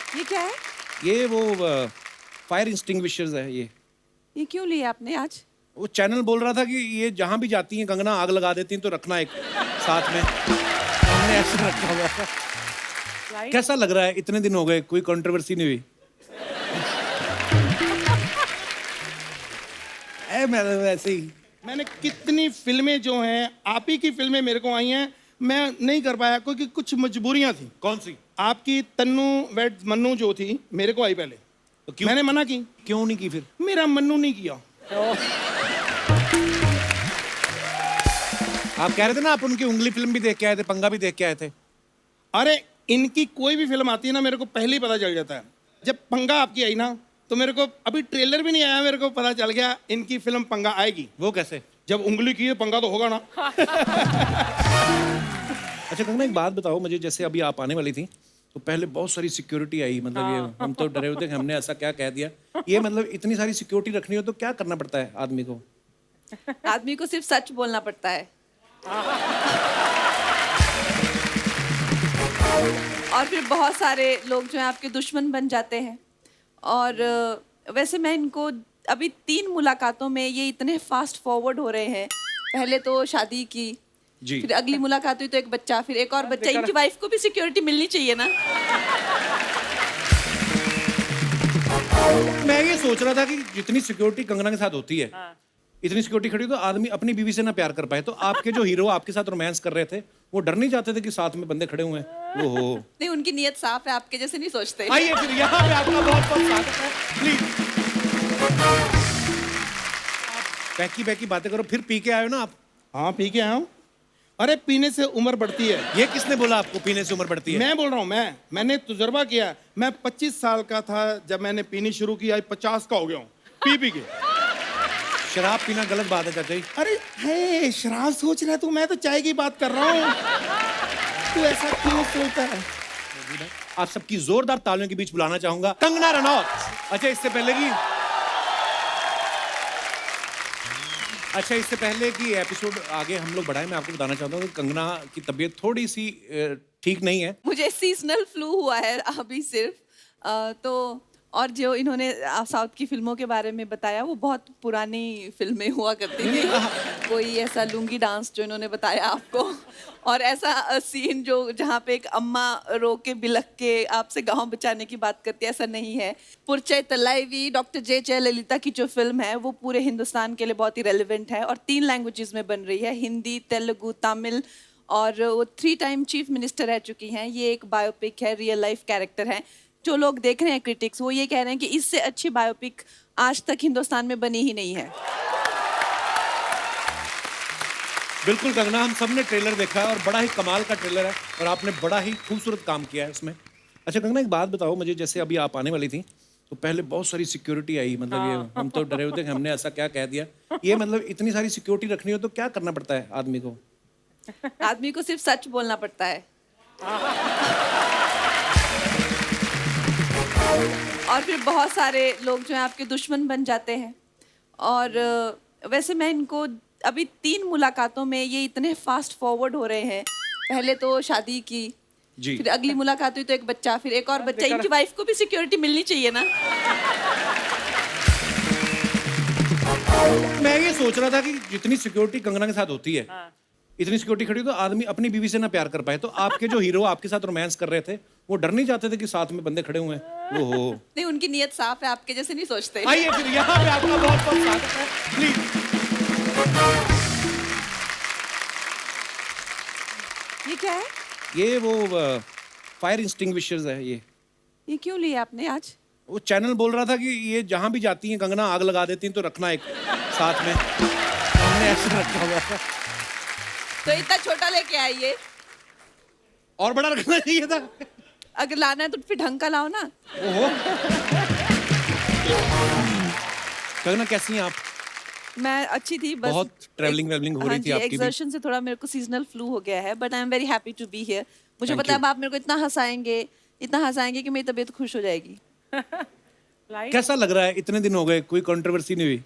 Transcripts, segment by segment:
ये क्या है? ये वो फायर एक्सटिंग्विशर्स है ये क्यों लिया आपने आज? वो चैनल बोल रहा था कि ये जहाँ भी जाती हैं कंगना आग लगा देती हैं तो रखना एक साथ में। हमने ऐसे रखा हुआ था। Right? कैसा लग रहा है? इतने दिन हो गए कोई कंट्रोवर्सी नहीं हुई। मैं वैसे ही मैंने कितनी फिल्में जो हैं आप ही की फिल्में मेरे को आई हैं, मैं नहीं कर पाया क्योंकि कुछ मजबूरियां थी। कौन सी? आपकी तन्नू वेड मन्नू जो थी मेरे को आई पहले, तो क्यों मैंने मना की, क्यों नहीं की फिर? मेरा मन्नू नहीं किया। आप कह रहे थे ना आप उनकी उंगली फिल्म भी देख के आए थे, पंगा भी देख के आए थे। अरे इनकी कोई भी फिल्म आती है ना मेरे को पहले ही पता चल जाता है। जब पंगा आपकी आई ना तो मेरे को अभी ट्रेलर भी नहीं आया, मेरे को पता चल गया इनकी फिल्म पंगा आएगी। वो कैसे? जब उंगली की है पंगा तो होगा ना। अच्छा कंगना एक बात बताओ मुझे, जैसे अभी आप आने वाली थी तो पहले बहुत सारी सिक्योरिटी आई, मतलब ये हम तो डरे हुए थे कि हमने ऐसा क्या कह दिया। ये मतलब इतनी सारी सिक्योरिटी रखनी हो तो क्या करना पड़ता है आदमी को? आदमी को सिर्फ सच बोलना पड़ता है। और फिर बहुत सारे लोग जो हैं आपके दुश्मन बन जाते हैं। और वैसे मैं इनको अभी 3 मुलाकातों में ये इतने फास्ट फॉरवर्ड हो रहे हैं। पहले तो शादी की, जी। फिर अगली मुलाकात हुई तो एक बच्चा, फिर एक और बच्चा। इनकी वाइफ को भी सिक्योरिटी मिलनी चाहिए ना। मैं ये सोच रहा था कि जितनी सिक्योरिटी कंगना के साथ होती है, इतनी सिक्योरिटी खड़ी हो तो आदमी अपनी बीवी से ना प्यार कर पाए। तो आपके जो हीरो आपके साथ रोमांस कर रहे थे वो डर नहीं जाते थे कि साथ में बंदे खड़े हुए हैं? ओहो। नहीं, उनकी नीयत साफ है, आपके जैसे नहीं सोचते। आइए फिर यहाँ पे आपका बहुत बहुत स्वागत है, प्लीज। बैकी बैकी बातें करो, फिर पी के आए हो ना आप? हाँ पी के आया हूँ। अरे पीने से उम्र बढ़ती है। ये किसने बोला आपको पीने से उम्र बढ़ती है? मैं बोल रहा हूँ, मैंने तजुर्बा किया। मैं 25 साल का था जब मैंने पीनी शुरू की, आज 50 का हो गया हूँ पी पी के। शराब पीना गलत बात है चाचा जी। अरे है शराब सोच रहा है तू, मैं तो चाय की बात कर रहा हूँ। तू ऐसा क्यों सोचता है? आप सबकी जोरदार तालियों के बीच बुलाना चाहूंगा कंगना रनौत। अच्छा इससे पहले कि एपिसोड आगे हम लोग बढ़ाएं, मैं आपको बताना चाहता हूँ कि कंगना की तबीयत थोड़ी सी ठीक नहीं है। मुझे सीजनल फ्लू हुआ है अभी सिर्फ। तो और जो इन्होंने साउथ की फिल्मों के बारे में बताया वो बहुत पुरानी फिल्में हुआ करती थी। कोई ऐसा लुंगी डांस जो इन्होंने बताया आपको, और ऐसा सीन जो जहाँ पे एक अम्मा रो के बिलख के आपसे गांव बचाने की बात करती है, ऐसा नहीं है। पुरचय तलाईवी डॉक्टर जे जयललिता की जो फिल्म है वो पूरे हिंदुस्तान के लिए बहुत ही रेलिवेंट है और 3 लैंग्वेजेस में बन रही है, हिंदी, तेलुगु, तमिल। और वो 3 टाइम चीफ मिनिस्टर रह चुकी हैं। ये एक बायोपिक है, रियल लाइफ कैरेक्टर है। जो लोग देख रहे हैं क्रिटिक्स, वो ये कह रहे हैं कि इससे अच्छी बायोपिक आज तक हिंदुस्तान में बनी ही नहीं है। बिल्कुल कंगना, हम सब ने ट्रेलर देखा है और बड़ा ही कमाल का ट्रेलर है और आपने बड़ा ही खूबसूरत काम किया है उसमें। अच्छा कंगना एक बात बताओ मुझे, जैसे अभी आप आने वाली थी तो पहले बहुत सारी सिक्योरिटी आई, मतलब ये हम तो डरे हुए थे कि हमने ऐसा क्या कह दिया। ये मतलब इतनी सारी सिक्योरिटी रखनी हो तो क्या करना पड़ता है आदमी को? आदमी को सिर्फ सच बोलना पड़ता है। और फिर बहुत सारे लोग जो हैं आपके दुश्मन बन जाते हैं। और वैसे मैं इनको अभी 3 मुलाकातों में ये इतने फास्ट फॉरवर्ड हो रहे हैं। पहले तो शादी की, जी। फिर अगली मुलाकात हुई तो एक बच्चा, फिर एक और बच्चा। इनकी वाइफ को भी सिक्योरिटी मिलनी चाहिए ना। मैं ये सोच रहा था कि जितनी सिक्योरिटी कंगना के साथ होती है, इतनी सिक्योरिटी खड़ी हो तो आदमी अपनी बीवी से ना प्यार कर पाए। तो आपके जो हीरो आपके साथ रोमांस कर रहे थे वो डर नहीं जाते थे कि साथ में बंदे खड़े हुए हैं? ओहो। नहीं, उनकी नीयत साफ है, आपके जैसे नहीं सोचते। आइए फिर यहाँ पे आपका बहुत बहुत स्वागत है, प्लीज। ये क्या है? ये वो फायर एक्सटिंग्विशर्स है ये क्यों लिया आपने आज? वो चैनल बोल रहा था कि ये जहाँ भी जाती हैं कंगना आग लगा देती हैं तो रखना एक साथ में। हमने ऐसे रखा हुआ था। तो इतना छोटा लेके आइए। और बड़ा रखना चाहिए था। अगर लाना है तो फिर ढंग का लाओ ना। ओहो। कंगना कैसी हैं आप? मैं अच्छी थी, बस बहुत ट्रैवलिंग वेवलिंग हो रही थी आपकी भी। एक्सर्शन से थोड़ा मेरे को सीजनल फ्लू हो गया है, but I am very happy to be here. मुझे Thank पता है you. अब आप मेरे को इतना हंसाएंगे कि मेरी तबीयत खुश हो जाएगी। कैसा लग रहा है? इतने दिन हो गए कोई कंट्रोवर्सी नहीं हुई।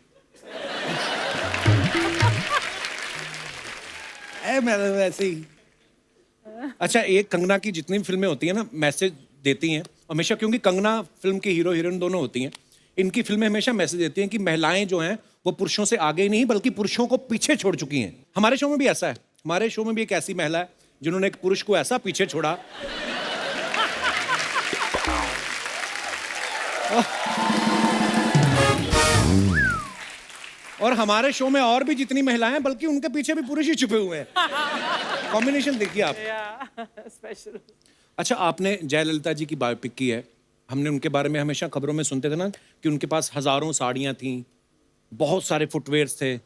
मैं वैसे ही। अच्छा एक कंगना की जितनी भी फिल्में होती है ना, मैसेज देती हैं हमेशा, क्योंकि कंगना फिल्म की हीरो हीरोइन दोनों होती हैं, इनकी फिल्में हमेशा मैसेज देती हैं कि महिलाएं जो हैं वो पुरुषों से आगे ही नहीं बल्कि पुरुषों को पीछे छोड़ चुकी हैं। हमारे शो में भी ऐसा है, हमारे शो में भी एक ऐसी महिला है जिन्होंने एक पुरुष को ऐसा पीछे छोड़ा और हमारे शो में और भी जितनी महिलाएं हैं बल्कि उनके पीछे भी पुरुष ही छुपे हुए हैं। कॉम्बिनेशन देखिए आप। स्पेशल। अच्छा, आपने जयललिता जी की बायोपिक की है, हमने उनके बारे में हमेशा खबरों में सुनते थे ना कि उनके पास हजारों साड़ियां थीं, बहुत सारे फुटवेयर्स थे।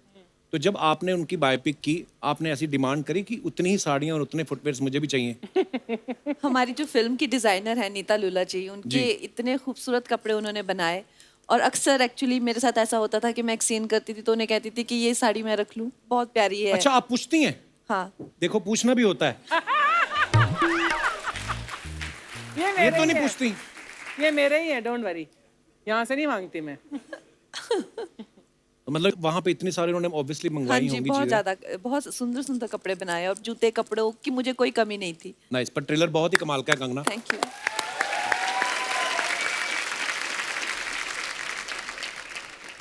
तो जब आपने उनकी बायोपिक की, आपने ऐसी डिमांड करी कि उतनी ही साड़ियां और उतने फुटवेयर्स मुझे भी चाहिए? हमारी जो फिल्म की डिजाइनर है नीता लुला जी, उनके इतने खूबसूरत कपड़े उन्होंने बनाए। और अक्सर एक्चुअली मेरे साथ ऐसा होता था कि मैं एक सीन करती थी तो उन्हें कहती थी कि ये साड़ी मैं रख लूं, बहुत प्यारी है। अच्छा, आप पूछती हैं? हाँ। देखो, पूछना भी होता है। ये तो नहीं पूछती। ये मेरे ही है, डोंट वरी, यहाँ से नहीं मांगती मैं। तो मतलब वहां पे इतनी सारी उन्होंने ऑब्वियसली हाँ मंगवाई जी, होंगी बहुत चीजें। ज्यादा, बहुत सुंदर सुंदर कपड़े बनाए और जूते कपड़ों की मुझे कोई कमी नहीं थी। नाइस, पर ट्रेलर बहुत ही कमाल का है कंगना। Thank you.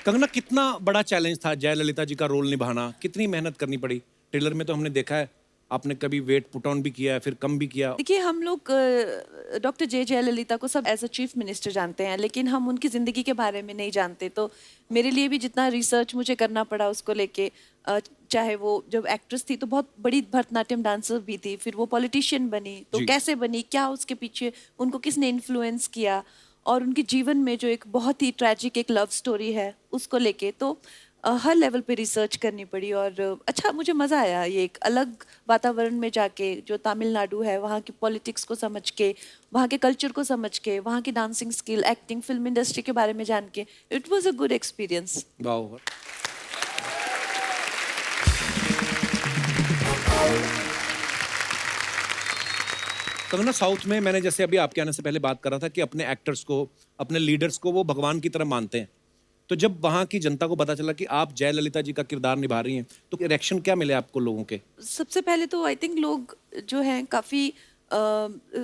कंगना, कितना बड़ा चैलेंज था जयललिता जी का रोल निभाना, कितनी मेहनत करनी पड़ी? ट्रेलर में तो हमने देखा है आपने कभी वेट पुट ऑन भी किया है, फिर कम भी किया। देखिए, हम लोग डॉक्टर जयललिता को सब एज अ चीफ मिनिस्टर जानते हैं, लेकिन हम उनकी ज़िंदगी के बारे में नहीं जानते। तो मेरे लिए भी जितना रिसर्च मुझे करना पड़ा उसको लेके, चाहे वो जब एक्ट्रेस थी तो बहुत बड़ी भरतनाट्यम डांसर भी थी, फिर वो पॉलिटिशियन बनी तो कैसे बनी, क्या उसके पीछे उनको किसने इन्फ्लुएंस किया, और उनके जीवन में जो एक बहुत ही ट्रैजिक एक लव स्टोरी है उसको लेके, तो हर लेवल पे रिसर्च करनी पड़ी। और अच्छा, मुझे मज़ा आया ये एक अलग वातावरण में जाके, जो तमिलनाडु है वहाँ की पॉलिटिक्स को समझ के, वहाँ के कल्चर को समझ के, वहाँ की dancing skill, acting, film industry के बारे में जान के, it was a good experience. वाह। कंगना, साउथ में मैंने जैसे अभी आपके आने से पहले बात कर रहा था कि अपने एक्टर्स को, अपने लीडर्स को वो भगवान की तरह मानते हैं। तो जब वहाँ की जनता को पता चला कि आप जयललिता जी का किरदार निभा रही हैं, तो रिएक्शन क्या मिले आपको लोगों के? सबसे पहले तो आई थिंक लोग जो हैं काफ़ी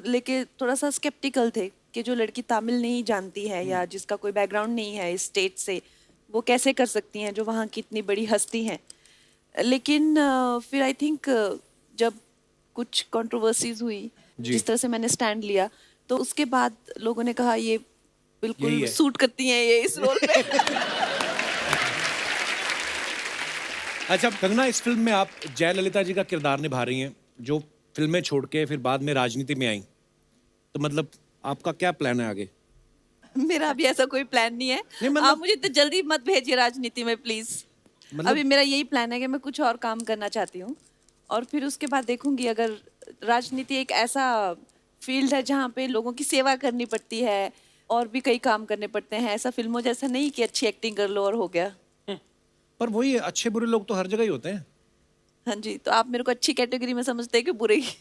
लेके थोड़ा सा स्केप्टिकल थे कि जो लड़की तमिल नहीं जानती है या जिसका कोई बैकग्राउंड नहीं है इस स्टेट से, वो कैसे कर सकती हैं जो वहाँ की इतनी बड़ी हस्ती हैं। लेकिन फिर आई थिंक जब कुछ कंट्रोवर्सीज हुई, जिस तरह से मैंने स्टैंड लिया, तो उसके बाद लोगों ने कहा ये बिल्कुल सूट करती हैं ये इस रोल पे। अच्छा कंगना, इस फिल्म में आप जयललिता जी का किरदार निभा रही हैं, जो फिल्में छोड़ के फिर बाद में राजनीति में आई, तो मतलब आपका क्या प्लान है आगे? मेरा अभी ऐसा कोई प्लान नहीं है। नहीं, मतलब... आप मुझे तो जल्दी मत भेजिए राजनीति में प्लीज। मतलब... अभी मेरा यही प्लान है कि मैं कुछ और काम करना चाहती हूँ, और फिर उसके बाद देखूंगी। अगर राजनीति एक ऐसा फील्ड है जहाँ पे लोगों की सेवा करनी पड़ती है और भी कई काम करने पड़ते हैं, ऐसा फिल्मों जैसा नहीं कि अच्छी एक्टिंग कर लो और हो गया। पर वही अच्छे बुरे लोग तो हर जगह ही होते हैं। हाँ जी, तो आप मेरे को अच्छी कैटेगरी में समझते हैं कि बुरे ही?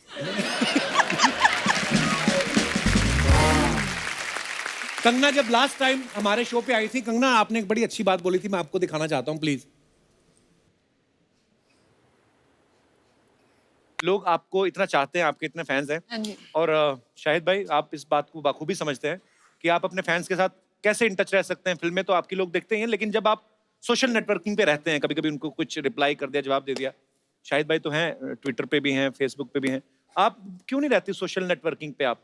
कंगना, जब लास्ट टाइम हमारे शो पे आई थी, कंगना आपने एक बड़ी अच्छी बात बोली थी, मैं आपको दिखाना चाहता हूँ प्लीज। लोग आपको इतना चाहते हैं, आपके इतने फैंस हैं, और शाहिद भाई आप इस बात को बाखूबी समझते हैं कि आप अपने फैंस के साथ कैसे इन टच रह सकते हैं। फिल्में तो आपकी लोग देखते हैं, लेकिन जब आप सोशल नेटवर्किंग पे रहते हैं, कभी कभी उनको कुछ रिप्लाई कर दिया, जवाब दे दिया। शाहिद भाई तो हैं, ट्विटर पे भी हैं, फेसबुक पे भी हैं, आप क्यों नहीं रहती सोशल नेटवर्किंग पे? आप,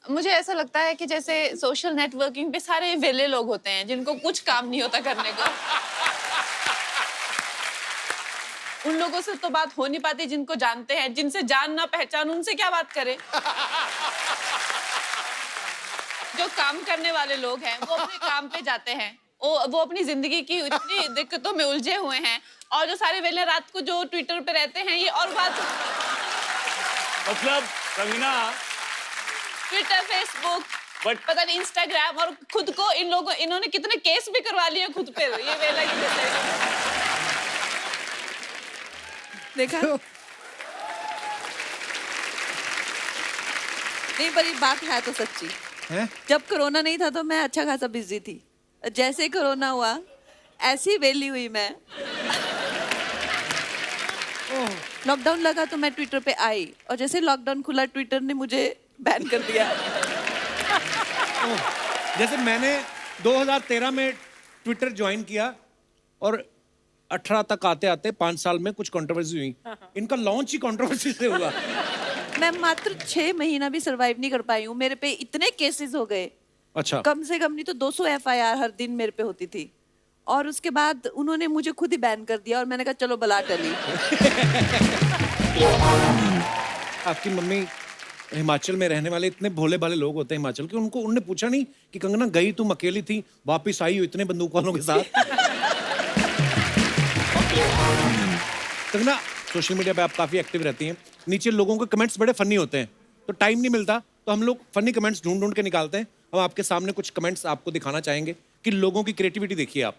मुझे ऐसा लगता है कि जैसे सोशल नेटवर्किंग पे सारे वेले लोग होते हैं जिनको कुछ काम नहीं होता करने को। उन लोगों से तो बात हो नहीं पाती जिनको जानते हैं, जिनसे जान ना पहचान उनसे क्या बात करें। जो काम करने वाले लोग हैं वो अपने काम पे जाते हैं, वो अपनी जिंदगी की इतनी दिक्कतों में उलझे हुए हैं, और जो सारे वेले रात को जो ट्विटर पे रहते हैं ये और बात। मतलब कंगना, ट्विटर, फेसबुक, पता नहीं इंस्टाग्राम, और खुद को इन्होंने कितने केस भी करवा लिए खुद पे ये वेला की वजह से। देखा नहीं, पर ये बात है तो सच्ची है? जब कोरोना नहीं था तो मैं अच्छा खासा बिजी थी, जैसे कोरोना हुआ ऐसी वेली हुई मैं। लॉकडाउन लगा तो मैं ट्विटर पे आई, और जैसे लॉकडाउन खुला ट्विटर ने मुझे बैन कर दिया। जैसे मैंने 2013 में ट्विटर ज्वाइन किया और 18 तक आते आते 5 साल में कुछ कंट्रोवर्सी हुई। इनका लॉन्च ही कंट्रोवर्सी से हुआ। मैं मात्र 6 महीना भी सरवाइव नहीं कर पाई हूँ। मेरे पे इतने केसेस हो गए, अच्छा, कम से कम नहीं तो 200 FIR हर दिन मेरे पे होती थी। और उसके बाद उन्होंने मुझे खुद ही बैन कर दिया और मैंने कहा चलो बला टली। आपकी मम्मी हिमाचल में रहने वाले इतने भोले भाले लोग होते हैं हिमाचल के, उनने पूछा नहीं कि कंगना गई तुम अकेली थी, वापस आई हो इतने बंदूक वालों के साथ? कंगना, सोशल मीडिया पे आप काफी एक्टिव रहती हैं, नीचे लोगों के कमेंट्स बड़े फनी होते हैं, तो टाइम नहीं मिलता तो हम लोग फनी कमेंट्स ढूंढ ढूंढ के निकालते हैं। हम आपके सामने कुछ कमेंट्स आपको दिखाना चाहेंगे कि लोगों की क्रिएटिविटी देखिए आप।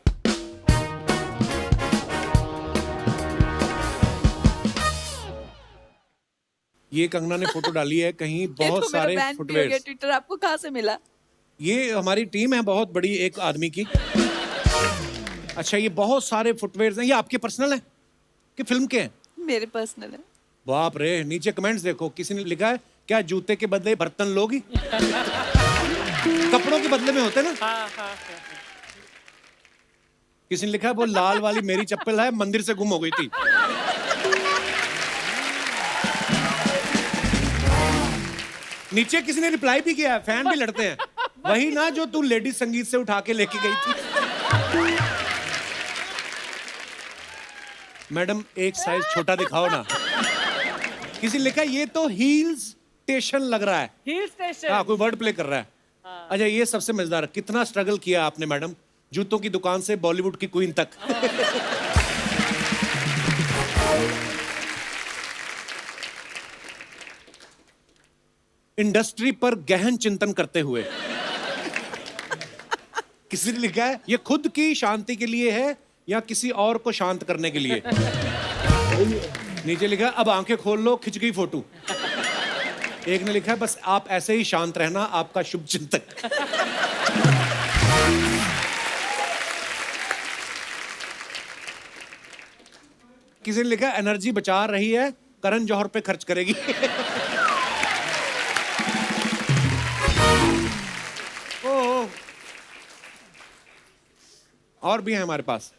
ये कंगना ने फोटो डाली है कहीं ये बहुत तो मेरा सारे बैन भी हो गया फुटवेयर। ट्विटर। आपको कहाँ से मिला? ये हमारी टीम है बहुत बड़ी एक आदमी की। अच्छा, ये बहुत सारे फुटवेयर हैं, ये आपके पर्सनल हैं कि फिल्म के हैं? मेरे पर्सनल है। बाप रे, नीचे कमेंट्स देखो, किसी ने लिखा है क्या जूते के बदले बर्तन लोगी? कपड़ों के बदले में होते ना। किसी ने लिखा है वो लाल वाली मेरी चप्पल है, मंदिर से गुम हो गई थी। नीचे किसी ने रिप्लाई भी किया है, फैन भी लड़ते हैं, वही ना जो तू लेडीज संगीत से उठा के लेके गई थी। मैडम एक साइज छोटा दिखाओ ना। किसी ने लिखा ये तो हील स्टेशन लग रहा है। Hill station. हाँ, कोई वर्ड प्ले कर रहा है। अच्छा, ये सबसे मजेदार, कितना स्ट्रगल किया आपने मैडम, जूतों की दुकान से बॉलीवुड की क्वीन तक। इंडस्ट्री पर गहन चिंतन करते हुए। किसी ने लिखा है ये खुद की शांति के लिए है या किसी और को शांत करने के लिए। नीचे लिखा है अब आंखें खोल लो, खिंच गई फोटो। एक ने लिखा है बस आप ऐसे ही शांत रहना, आपका शुभ चिंतक। किसी ने लिखा है एनर्जी बचा रही है, करण जौहर पे खर्च करेगी। ओह, और भी है हमारे पास।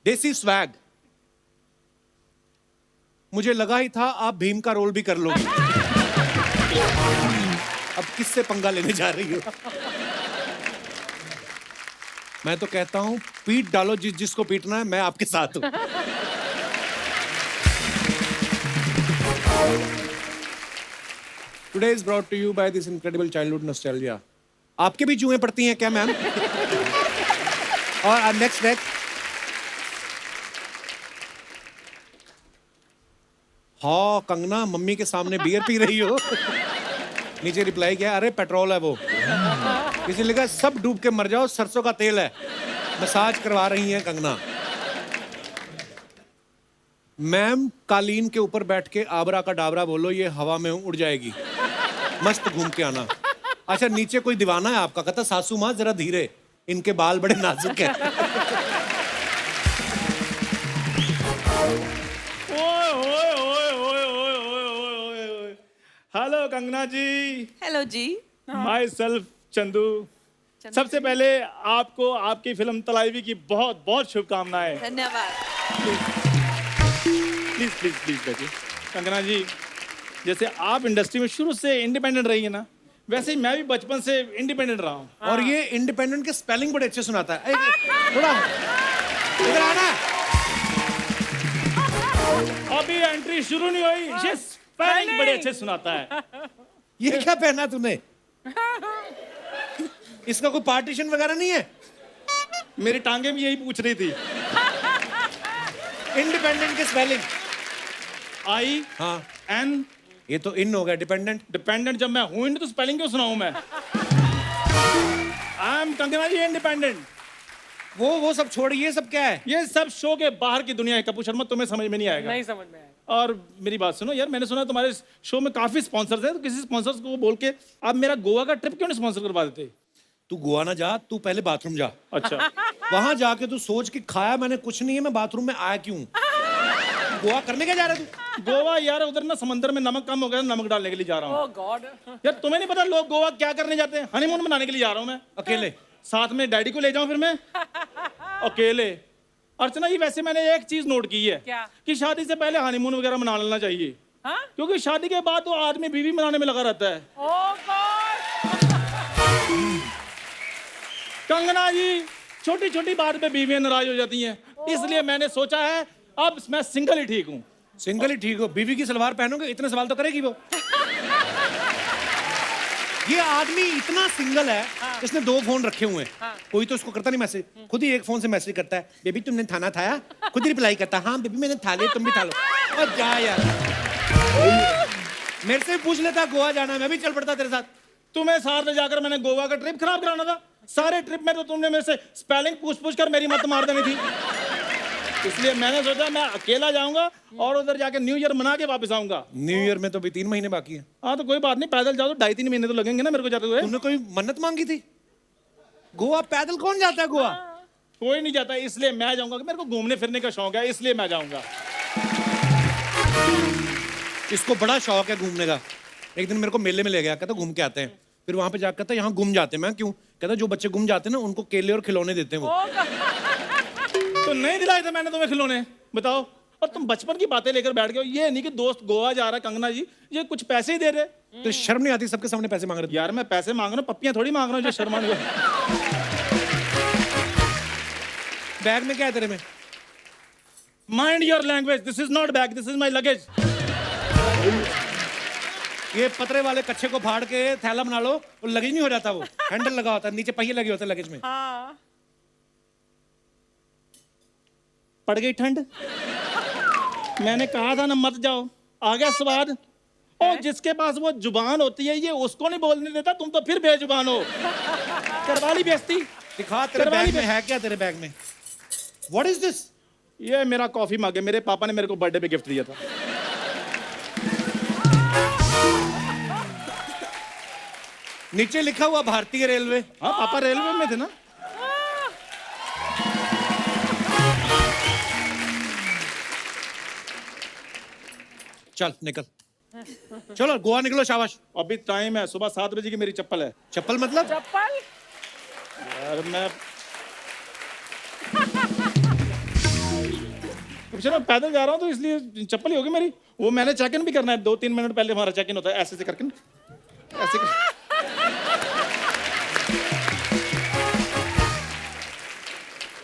देसी स्वैग, मुझे लगा ही था आप भीम का रोल भी कर लोगे। अब किससे पंगा लेने जा रही हो? मैं तो कहता हूं पीट डालो जिसको पीटना है, मैं आपके साथ हूं। Today is brought to you by this incredible childhood nostalgia. आपके भी जुएं पड़ती हैं क्या मैम? और नेक्स्ट हाँ कंगना, मम्मी के सामने बियर पी रही हो। नीचे रिप्लाई किया अरे पेट्रोल है वो। किसी ने लिखा सब डूब के मर जाओ, सरसों का तेल है, मसाज करवा रही हैं कंगना। मैम कालीन के ऊपर बैठ के आबरा का डाबरा बोलो, ये हवा में उड़ जाएगी, मस्त घूम के आना। अच्छा, नीचे कोई दीवाना है आपका, कहता सासू माँ जरा धीरे, इनके बाल बड़े नाजुक हैं। Hello Kangana ji. Hello ji. Myself Chandu. सबसे पहले आपको आपकी फिल्म तलाईवी की बहुत बहुत शुभकामनाएं। धन्यवाद। प्लीज प्लीज प्लीज बैठिए। कंगना जी, जैसे आप इंडस्ट्री में शुरू से इंडिपेंडेंट रही है ना, वैसे ही मैं भी बचपन से इंडिपेंडेंट रहा हूँ। और ये इंडिपेंडेंट के स्पेलिंग बड़े अच्छे सुनाता है। थोड़ा इधर आना। अभी एंट्री शुरू नहीं हुई, ये स्पेलिंग बड़े अच्छे सुनाता है। ये क्या पहना तूने? इसका कोई पार्टीशन वगैरह नहीं है? मेरी टांगे भी यही पूछ रही थी। इंडिपेंडेंट के स्पेलिंग आई हाँ, एन। ये तो इन हो गया डिपेंडेंट। डिपेंडेंट जब मैं हूं तो स्पेलिंग क्यों सुनाऊं मैं? I am Kangana ji independent. वो सब छोड़, ये सब क्या है? ये सब शो के बाहर की दुनिया है कपूर शर्मा, तुम्हें समझ में नहीं आएगा। नहीं समझ में आया। और मेरी बात सुनो यार, मैंने सुना तुम्हारे शो में काफी स्पॉन्सर्स हैं, तो किसी स्पॉन्सर्स को बोल के आप मेरा गोवा का ट्रिप क्यों नहीं स्पॉन्सर करवा देते? तू गोवा ना जा, तू पहले बाथरूम जा। अच्छा। वहां जाके तू सोच कि खाया मैंने कुछ नहीं है, मैं बाथरूम में आया क्यों? गोवा करने क्या जा रहा है तू? गोवा यार, उधर ना समंदर में नमक कम हो गया, नमक डालने के लिए जा रहा हूँ। ओह गॉड। यार तुम्हें नहीं पता लोग गोवा क्या करने जाते हैं? हनीमून मनाने के लिए जा रहा हूँ मैं अकेले? साथ में डैडी को ले जाऊं फिर मैं अकेले? अर्चना जी, वैसे मैंने एक चीज नोट की है क्या? कि शादी से पहले हनीमून वगैरह मना लेना चाहिए, हाँ? क्योंकि शादी के बाद तो आदमी बीवी मनाने में लगा रहता है। ओह गॉड। कंगना जी, छोटी छोटी बात पे बीवियां नाराज हो जाती हैं, इसलिए मैंने सोचा है अब मैं सिंगल ही ठीक हूँ। सिंगल ही ठीक हो? बीवी की सलवार पहनोगे? इतने सवाल तो करेगी वो। ये आदमी इतना सिंगल है, इसने 2 फोन रखे हुए हैं। कोई तो उसको करता नहीं मैसेज, खुद ही एक फोन से मैसेज करता है, बेबी तुमने खाना खाया? खुद ही रिप्लाई करता है, हाँ बेबी मैंने खा लिया, तुम भी खा लो। और जा यार, मेरे से पूछ लेता गोवा जाना, मैं भी चल पड़ता तेरे साथ। तुम्हें साथ ले जाकर मैंने गोवा का ट्रिप खराब कराना था। सारे ट्रिप में तो तुमने मेरे से स्पेलिंग पूछ कर मेरी मत मार देनी थी, इसलिए मैंने सोचा मैं अकेला जाऊंगा और उधर जाके न्यू ईयर मना के वापस आऊंगा। न्यू ईयर में तो अभी 3 महीने बाकी है। हाँ तो कोई बात नहीं, पैदल जाओ तो 2.5-3 महीने तो लगेंगे ना मेरे को जाते हुए। तुमने कोई मन्नत मांगी थी? गोवा पैदल कौन जाता है गोवा? कोई नहीं जाता, इसलिए मैं जाऊंगा। मेरे को घूमने फिरने का शौक है, इसलिए मैं जाऊंगा। इसको बड़ा शौक है घूमने का। एक दिन मेरे को मेले में ले गया, कहता घूम के आते हैं। फिर वहां पे जाकर कहता यहाँ गुम जाते हैं। मैं क्यों? कहता जो बच्चे गुम जाते हैं ना उनको केले और खिलौने देते हैं वो। तो नहीं दिलाए थे मैंने तुम्हें खिलौने, बताओ। और तुम बचपन की बातें लेकर बैठ गए। ये नहीं कि दोस्त गोवा जा रहा है कंगना जी, ये कुछ पैसे ही दे रहे। तो शर्म नहीं आती सबके सामने पैसे मांग रहे थे? यार मैं पैसे मांग रहा हूँ, पप्पियां थोड़ी मांग रहा हूँ जो शर्मा। बैग में क्या है तेरे में? Mind your language, this is not bag, this is my luggage. ये पतरे वाले कच्छे को फाड़ के थैला बना लो, वो लगेज नहीं हो जाता, वो हैंडल लगा होता है, नीचे पहिए लगे होते हैं लगेज में। हाँ। पड़ गई ठंड। मैंने कहा था ना मत जाओ, आ गया स्वाद। और जिसके पास वो जुबान होती है ये उसको नहीं बोलने देता, तुम तो फिर बेजुबान हो। करवाली बेइज्जती। दिखा तेरे बैग में है क्या? तेरे बैग में व्हाट इज दिस? ये मेरा कॉफी मग है, मेरे पापा ने मेरे को बर्थडे पे गिफ्ट दिया था। नीचे लिखा हुआ भारतीय रेलवे। हाँ पापा रेलवे में थे ना। चल निकल, चलो गोवा निकलो, शाबाश। अभी टाइम है, सुबह 7 बजे की मेरी चप्पल है। चप्पल मतलब? चप्पल? यार मैं चलो पैदल जा रहा हूँ तो इसलिए चप्पल ही होगी मेरी। वो मैंने चेक इन भी करना है, 2-3 मिनट पहले हमारा चेक इन होता है, ऐसे से करके ऐसे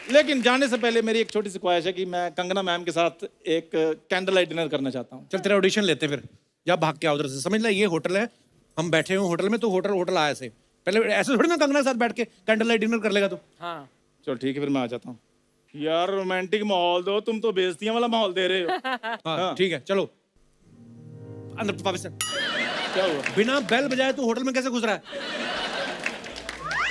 लेकिन जाने से पहले मेरी एक छोटी सी ख्वाहिश है कि मैं कंगना मैम के साथ एक कैंडल लाइट डिनर करना चाहता हूँ। चल तेरा ऑडिशन लेते फिर, जा भाग के आ उधर से। समझ ले ये होटल है, हम बैठे हुए होटल में, तो होटल आया से पहले ऐसे थोड़ी ना कंगना के साथ बैठ के कैंडल लाइट डिनर कर लेगा तू। हाँ। चलो ठीक है फिर मैं आ जाता हूँ। यार रोमांटिक माहौल दो, तुम तो बेइज्जतियां वाला माहौल दे रहे हो। हाँ ठीक है, चलो अंदर वापस चल। क्या हुआ? बिना बेल बजाए तू होटल में कैसे घुस रहा है?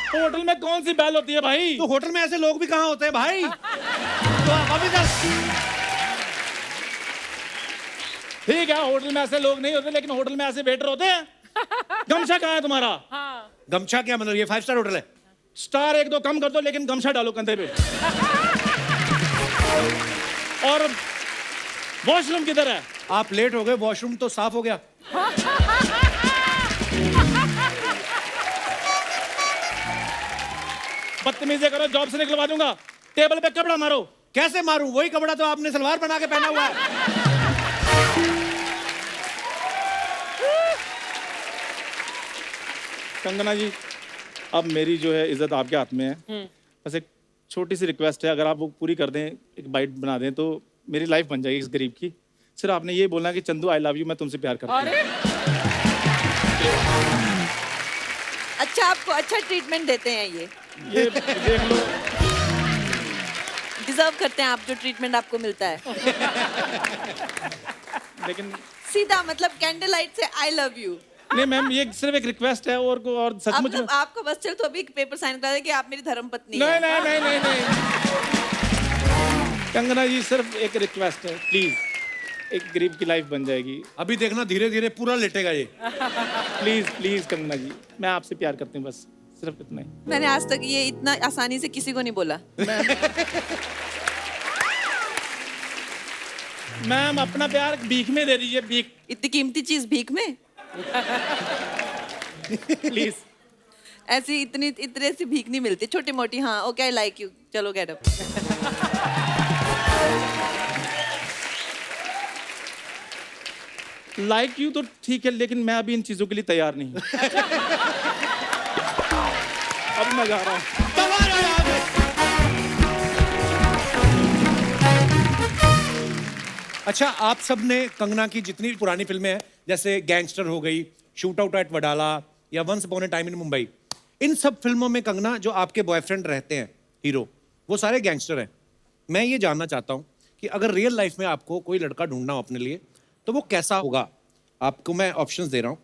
तो होटल में कौन सी बैल होती है भाई? तो होटल में ऐसे लोग भी कहाँ होते हैं भाई? तो वापस चल। ठीक है, होटल में ऐसे लोग नहीं होते, लेकिन होटल में ऐसे वेटर होते हैं। गमछा कहाँ है तुम्हारा? हाँ। गमछा क्या मतलब? ये 5 स्टार होटल है। स्टार 1-2 कम कर दो, लेकिन गमछा डालो कंधे पे। और वॉशरूम किधर है? आप लेट हो गए, वॉशरूम तो साफ हो गया। बदतमीजी करो, जॉब से निकलवा दूंगा। टेबल पे कपड़ा मारो। कैसे मारूं? वही कपड़ा तो आपने सलवार बना के पहना हुआ है। कंगना जी, अब मेरी जो है इज्जत आपके हाथ में है। बस एक छोटी सी रिक्वेस्ट है, अगर आप वो पूरी कर दें, एक बाइट बना दें, तो मेरी लाइफ बन जाएगी इस गरीब की। सिर्फ आपने ये बोलना कि चंदू आई लव यू, मैं तुमसे प्यार करता हूँ। अरे अच्छा, आपको अच्छा ट्रीटमेंट देते हैं ये देख लो। डिजर्व करते हैं आप जो ट्रीटमेंट आपको मिलता है। लेकिन सीधा मतलब कैंडल लाइट से आई लव यू। नहीं मैम, ये सिर्फ एक रिक्वेस्ट है, और सचमुच में। आपको बस चल तो अभी एक पेपर साइन करा दे कि आप मेरी धर्मपत्नी नहीं हैं। नहीं नहीं नहीं नहीं कंगना जी, सिर्फ एक रिक्वेस्ट है, प्लीज। एक गरीब की लाइफ बन जाएगी। अभी देखना धीरे धीरे पूरा लेटेगा ये। प्लीज प्लीज कंगना जी, मैं आपसे प्यार करती हूँ, बस सिर्फ इतना ही। मैंने आज तक ये इतना आसानी से किसी को नहीं बोला। मैम अपना प्यार भीख में दे दीजिए, भीख इतनी कीमती चीज भीख में? प्लीज। ऐसी इतने सी भीख नहीं मिलती, छोटी मोटी। हाँ ओके, आई लाइक यू, चलो गेट अप। लाइक यू तो ठीक है, लेकिन मैं अभी इन चीजों के लिए तैयार नहीं हूँ। अब मैं जा रहा हूँ। अच्छा, आप सब ने कंगना की जितनी पुरानी फिल्में हैं, जैसे गैंगस्टर हो गई, शूट आउट एट वडाला या once upon a time in Mumbai, इन सब फिल्मों में कंगना जो आपके बॉयफ्रेंड रहते हैं, हीरो, वो सारे गैंगस्टर हैं। मैं ये जानना चाहता हूँ कि अगर रियल लाइफ में आपको कोई लड़का ढूंढना हो अपने लिए, तो वो कैसा होगा? आपको मैं ऑप्शंस दे रहा हूँ।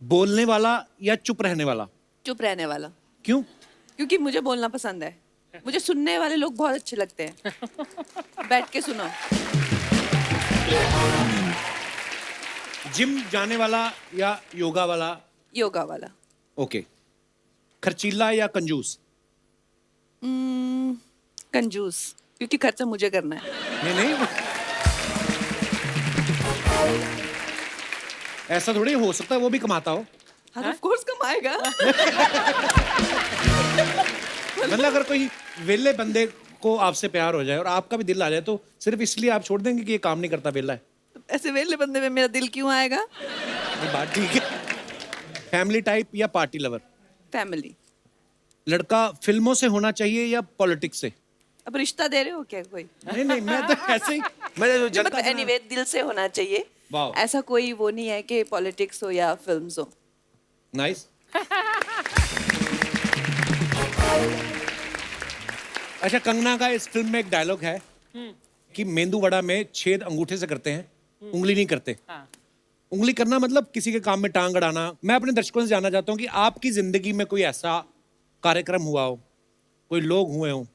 बोलने वाला या चुप रहने वाला? चुप रहने वाला। क्यों? क्योंकि मुझे बोलना पसंद है। मुझे सुनने वाले लोग बहुत अच्छे लगते हैं। बैठ के सुनो। जिम जाने वाला या योगा वाला? योगा वाला। ओके। खर्चीला या कंजूस? कंजूस, क्योंकि खर्चा मुझे करना है। नहीं, ऐसा थोड़ी हो सकता है वो भी कमाता हो। हाँ, ऑफ कोर्स कमाएगा। मतलब अगर कोई वेले बंदे को आपसे प्यार हो जाए और आपका भी दिल आ जाए, तो सिर्फ इसलिए आप छोड़ देंगे कि ये काम नहीं करता, वेला है? ऐसे वेले बंदे में मेरा दिल क्यों आएगा? ये बात ठीक है। फैमिली टाइप या पार्टी लवर? फैमिली। लड़का फिल्मों से होना चाहिए या पॉलिटिक्स से? अब रिश्ता दे रहे हो क्या कोई? नहीं, मैं तो ऐसे ही, मैं जो जनता मतलब एनीवे दिल से होना चाहिए। वाह। ऐसा कोई वो नहीं है कि पॉलिटिक्स हो या फिल्म्स हो। नाइस। अच्छा, कंगना का इस फिल्म में एक डायलॉग है कि मेंदू वड़ा में छेद अंगूठे से करते हैं, उंगली नहीं करते। उंगली करना मतलब किसी के काम में टांग अड़ाना। मैं अपने दर्शकों से जानना चाहता हूँ कि आपकी जिंदगी में कोई ऐसा कार्यक्रम हुआ हो, कोई लोग हुए हो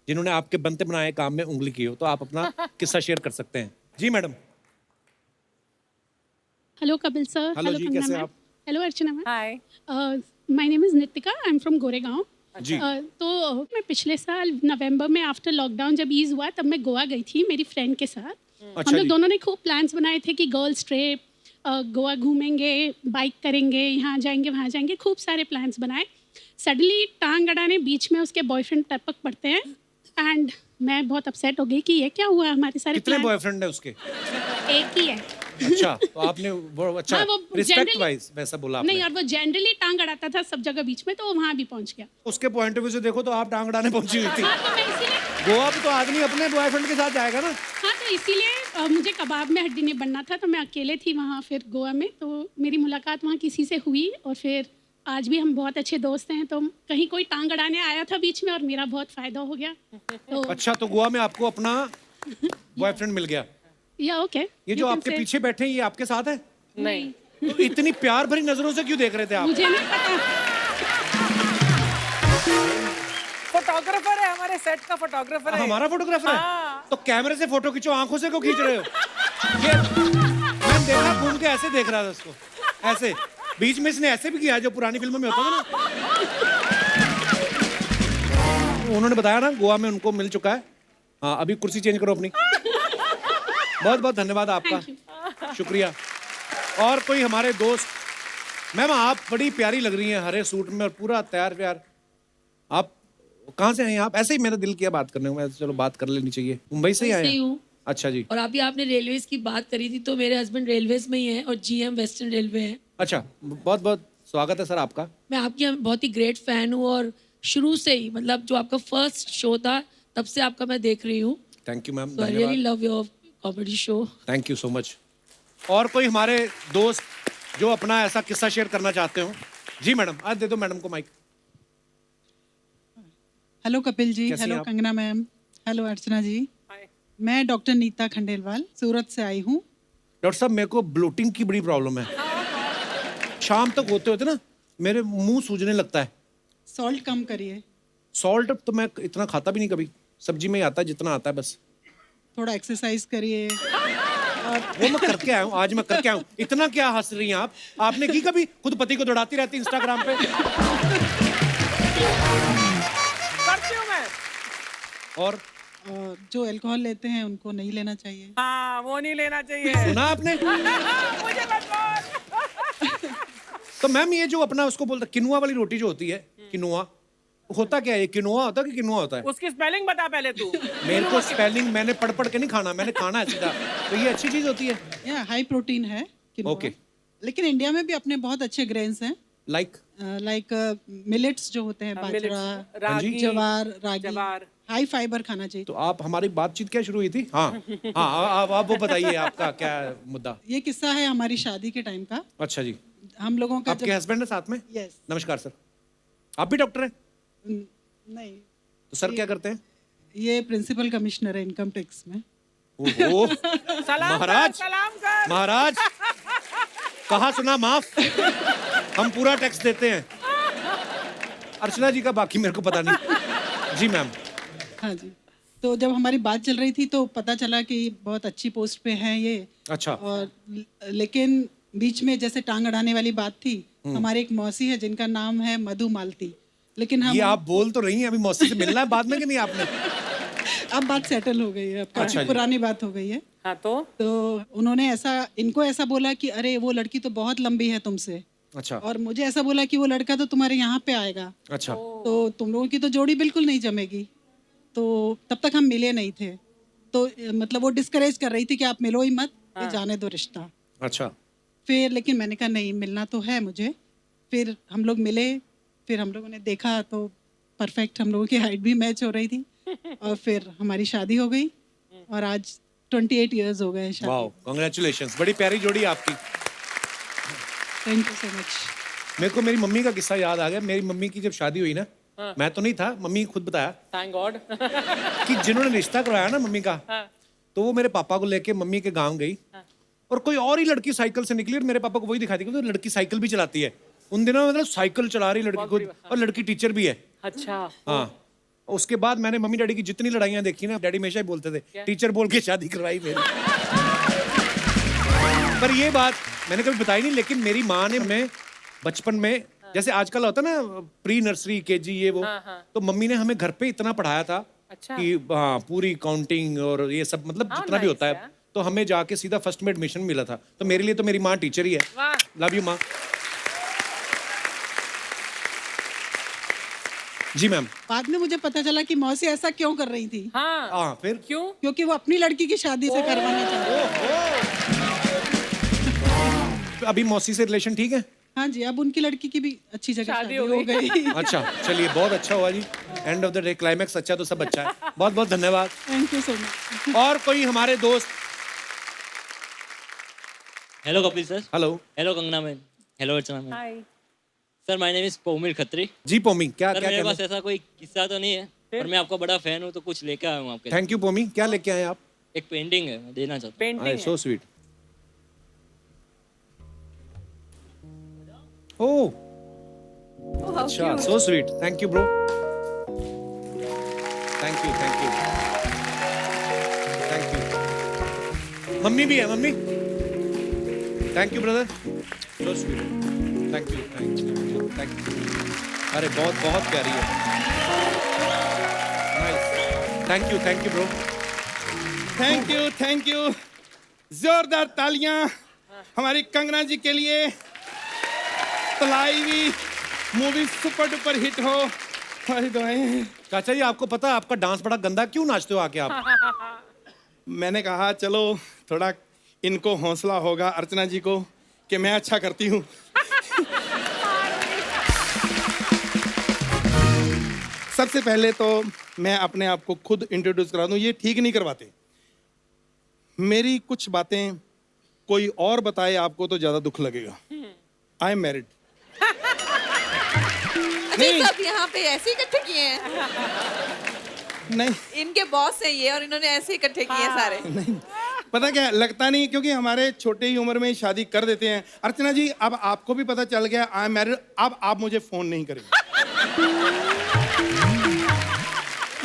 जिन्होंने आपके बनते बनाए काम में उंगली की हो, तो आप अपना किस्सा शेयर कर सकते हैं। जी madam. Hello Kapil sir. Hello ji, कैसे आप? Hello Archana ma'am. Hi. My name is Nitika, I am from Goregaon. जी। तो मैं पिछले साल नवंबर में आफ्टर लॉकडाउन जब ईज हुआ, तब मैं गोवा गई थी मेरी फ्रेंड के साथ। अच्छा हम लोग जी। दोनों ने खूब प्लान्स बनाए थे कि गर्ल्स ट्रिप, गोवा घूमेंगे, बाइक करेंगे, यहाँ जाएंगे वहाँ जाएंगे, खूब सारे प्लान्स बनाए। सडनली टांग अड़ाने बीच में उसके बॉयफ्रेंड टपक पड़ते हैं एंड मैं बहुत अपसेट हो गई कि ये क्या हुआ, हमारे सारे कितने प्लान। बॉयफ्रेंड है उसके? एक ही है। अच्छा, तो आपने वो अच्छा हाँ, वो रिस्पेक्ट generally- वाइज वैसा बोला आपने। नहीं, और वो जनरली टांग अड़ाता था सब जगह बीच में, तो वो वहाँ भी पहुँच गया। उसके पॉइंट ऑफ व्यू से देखो तो आप टांग अड़ाने पहुंची हुई थी। हाँ, तो मैं इसीलिए गोवा पे तो आदमी अपने बॉयफ्रेंड के साथ जाएगा ना। हाँ, तो इसीलिए मुझे कबाब में हड्डी नहीं बनना था, तो मैं अकेले थी वहाँ फिर गोवा में। तो मेरी मुलाकात वहाँ किसी से हुई और फिर आज भी हम बहुत अच्छे दोस्त हैं। तो कहीं कोई टांग अड़ाने आया था बीच में और मेरा बहुत फायदा हो गया। तो अच्छा, तो गोवा में आपको अपना बॉयफ्रेंड मिल गया। या ओके। ये जो आपके पीछे बैठे हैं, ये आपके साथ है? नहीं। तो इतनी प्यार भरी नजरों से क्यों देख रहे थे आप? मुझे नहीं पता। फोटोग्राफर है, हमारे सेट का फोटोग्राफर है। हमारा फोटोग्राफर है? हाँ। तो कैमरे से फोटो खींचो, आंखों से क्यों खींच रहे हो? ये मैं देखा, घूम के ऐसे देख रहा था उसको, ऐसे बीच में इसने ऐसे भी किया जो पुरानी फिल्मों में होता था ना। उन्होंने बताया ना गोवा में उनको मिल चुका है। हाँ, अभी कुर्सी चेंज करो अपनी। बहुत बहुत धन्यवाद आपका, शुक्रिया। और कोई हमारे दोस्त? मैम, आप बड़ी प्यारी लग रही हैं हरे सूट में और पूरा तैयार व्यार। आप कहाँ से हैं आप? ऐसे ही मेरा दिल किया बात करने को, मैं चलो बात कर लेनी चाहिए। मुंबई से ही आए मुंबई से ही हैं? हूँ। अच्छा जी। और अभी आपने रेलवेज की बात करी थी, तो मेरे हस्बैंड रेलवेज में ही हैं और जीएम वेस्टर्न रेलवे है। अच्छा, बहुत बहुत स्वागत है सर आपका। मैं आपकी बहुत ही ग्रेट फैन हूँ और शुरू से ही, मतलब जो आपका फर्स्ट शो था तब से आपका मैं देख रही हूँ। Thank you ma'am, So I really धन्यवाद। love your comedy show. Thank you so much. और कोई हमारे दोस्त जो अपना ऐसा किस्सा शेयर करना चाहते हो? जी मैडम, आज दे दो मैडम को माइक। हेलो कपिल जी, कैसी हैं हेलो आप? कंगना मैम, हेलो अर्चना जी। हाय। मैं डॉक्टर नीता खंडेलवाल सूरत से आई हूँ। डॉक्टर साहब, मेरे को ब्लोटिंग की बड़ी प्रॉब्लम है। शाम तक होते होते ना मेरे मुंह सूजने लगता है। सॉल्ट कम करिए, सॉल्ट तो मैं इतना खाता भी नहीं कभी, सब्जी में ही आता है जितना आता है बस। थोड़ा एक्सरसाइज करिए। वो मैं करके आया हूँ, आज मैं करके आया हूँ। इतना क्या हंस रही हैं आप? आपने की कभी? खुद पति को दौड़ाती रहती इंस्टाग्राम पे। करती हूँ मैं। और और जो अल्कोहल लेते हैं उनको नहीं लेना चाहिए। हाँ वो नहीं लेना चाहिए। सुना आपने? मुझे मत बोल। तो मैम ये जो अपना उसको बोलता किनुआ वाली रोटी जो होती है, किनुआ होता क्या है? ये किनुआ होता है कि किनुआ होता है? उसकी स्पेलिंग बता पहले तू। मेरे को स्पेलिंग मैंने पढ़ के नहीं खाना, मैंने खाना है सीधा। तो ये अच्छी चीज होती है। या हाई प्रोटीन है quinoa। Okay. लेकिन इंडिया में भी अपने बहुत अच्छे ग्रेन्स हैं, लाइक लाइक मिलेट्स जो होते हैं, बाजरा, रागी, जवार, रागी, जवार। हाई फाइबर खाना चाहिए। तो आप हमारी बातचीत क्या शुरू हुई थी? हाँ हाँ, आप वो बताइए आपका क्या मुद्दा? ये किस्सा है हमारी शादी के टाइम का। अच्छा जी, हम लोगों का आपके हस्बैंड है साथ में? यस। नमस्कार सर, आप भी डॉक्टर हैं? नहीं, तो सर क्या करते हैं? ये प्रिंसिपल कमिश्नर है इनकम टैक्स में। ओहो, सलाम महाराज, कर, सलाम कर। महाराज कहा सुना माफ, हम पूरा टैक्स देते हैं। अर्चना जी का बाकी मेरे को पता नहीं। जी मैम। हाँ जी। तो जब हमारी बात चल रही थी तो पता चला कि बहुत अच्छी पोस्ट पे हैं ये। अच्छा। और लेकिन बीच में जैसे टांग अड़ाने वाली बात थी। हमारी एक मौसी है जिनका नाम है मधु मालती, लेकिन हम ये आप बोल तो रही हैं, अभी मौसी से मिलना है बाद में कि नहीं आपने? अब बात सेटल हो गई है, अब अच्छा काफी जी। पुरानी बात हो गई है। हाँ तो उन्होंने इनको ऐसा बोला कि अरे वो लड़की तो बहुत लंबी है तुमसे, अच्छा और मुझे ऐसा बोला कि वो लड़का तो तुम्हारे यहाँ पे आएगा, अच्छा। तो तुम लोगों की तो जोड़ी बिल्कुल नहीं जमेगी। तो तब तक हम मिले नहीं थे, तो मतलब वो डिस्करेज कर रही थी कि आप मिलो ही मत, ये जाने दो रिश्ता। अच्छा। फिर लेकिन मैंने कहा नहीं, मिलना तो है मुझे। फिर हम लोग मिले, फिर हम लोगों ने देखा तो परफेक्ट, हम लोगों की हाइट भी मैच हो रही थी, और फिर हमारी शादी हो गई, और आज 28 इयर्स हो गए शादी। वाओ, कांग्रेचुलेशंस, बड़ी प्यारी जोड़ी आपकी। Thank you so much. मेरे को मेरी मम्मी का किस्सा याद आ गया। मेरी मम्मी की जब शादी हुई ना, मैं तो नहीं था, मम्मी खुद बताया थैंक गॉड। कि जिन्होंने रिश्ता करवाया ना मम्मी का, तो वो मेरे पापा को लेके मम्मी के गांव गई, और कोई और ही लड़की साइकिल से निकली और मेरे पापा को वही दिखाई दी कि तो लड़की साइकिल भी चलाती है। उन दिनों में मतलब साइकिल चला रही लड़की खुद, और लड़की टीचर भी है। अच्छा। हाँ। उसके बाद मैंने मम्मी डैडी की जितनी लड़ाइयाँ देखी ना, डैडी हमेशा ही बोलते थे टीचर बोल के शादी करवाई मेरी। पर ये बात मैंने कभी बताई नहीं, लेकिन मेरी माँ ने हमें बचपन में, जैसे आजकल होता है ना प्री नर्सरी केजी ये वो, तो मम्मी ने हमें घर पे इतना पढ़ाया था कि हाँ पूरी काउंटिंग और ये सब, मतलब जितना भी होता है, तो हमें जाके सीधा फर्स्ट में एडमिशन मिला था। तो मेरे लिए तो मेरी माँ टीचर ही है। लव यू माँ। जी मैम। बाद में मुझे पता चला कि मौसी ऐसा क्यों कर रही थी। हाँ फिर क्यों? क्योंकि वो अपनी लड़की की शादी से करवाना चाहती थी। अभी मौसी से रिलेशन ठीक है? हाँ जी, अब उनकी लड़की की भी अच्छी जगह शादी शादी हो हो गई। अच्छा, चलिए बहुत अच्छा हुआ जी। End of the day climax अच्छा तो सब अच्छा है। बहुत बहुत धन्यवाद। Thank you so much. और कोई हमारे दोस्त? Hello Kapil sir. Hello. Hello Kangana ma'am. Hello Archana ma'am. Hi. Sir my name is Pomil Khatri. जी पोमी, क्या सर क्या मेरे कहना? पास ऐसा कोई किस्सा तो नहीं है, पर मैं आपका बड़ा फैन हूँ तो कुछ लेके आया हूँ आपके लिए। थैंक यू पोमी, क्या लेके आए आप? एक पेंटिंग है, मैं देना चाहता हूँ। Painting so sweet. ओह अच्छा, so sweet. Thank you bro, thank you thank you thank you. Mummy भी है, mummy. Thank you brother, so sweet. Thank you thank you thank you. अरे बहुत बहुत प्यारी है। Nice, thank you bro. Thank you. जोरदार तालियां हमारी कंगना जी के लिए। तलाई मूवी सुपर डुपर हिट हो, हमारी दुआएं। चाचा जी आपको पता है आपका डांस बड़ा गंदा, क्यों नाचते हो आके आप? मैंने कहा चलो थोड़ा इनको हौसला होगा अर्चना जी को कि मैं अच्छा करती हूँ। सबसे पहले तो मैं अपने आप को खुद इंट्रोड्यूस करा दूं, ये ठीक नहीं करवाते। मेरी कुछ बातें कोई और बताए आपको तो ज्यादा दुख लगेगा। I am married. नहीं, सब यहाँ पे ऐसे इकट्ठे किए हैं। नहीं इनके बॉस हैं ये, और इन्होंने ऐसे इकट्ठे किए हैं सारे। नहीं, पता क्या लगता नहीं, क्योंकि हमारे छोटे ही उम्र में ही शादी कर देते हैं। अर्चना जी अब आपको भी पता चल गया आई एम मैरिड, अब आप मुझे फोन नहीं करेंगे।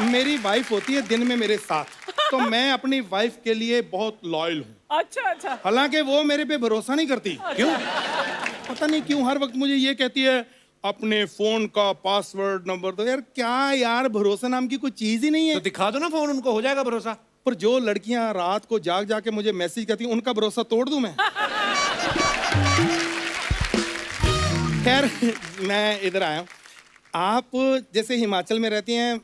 मेरी वाइफ होती है दिन में मेरे साथ, तो मैं अपनी वाइफ के लिए बहुत लॉयल हूँ। अच्छा। हालांकि वो मेरे पे भरोसा नहीं करती। क्यों पता नहीं क्यों हर वक्त मुझे ये कहती है अपने फोन का पासवर्ड नंबर दो। यार क्या यार, भरोसा नाम की कोई चीज ही नहीं है। तो दिखा दो ना फोन, उनको हो जाएगा भरोसा। पर जो लड़कियां रात को जाग जाके मुझे मैसेज करती हैं, उनका भरोसा तोड़ दूं मैं? खैर मैं इधर आया हूं। आप जैसे हिमाचल में रहती हैं,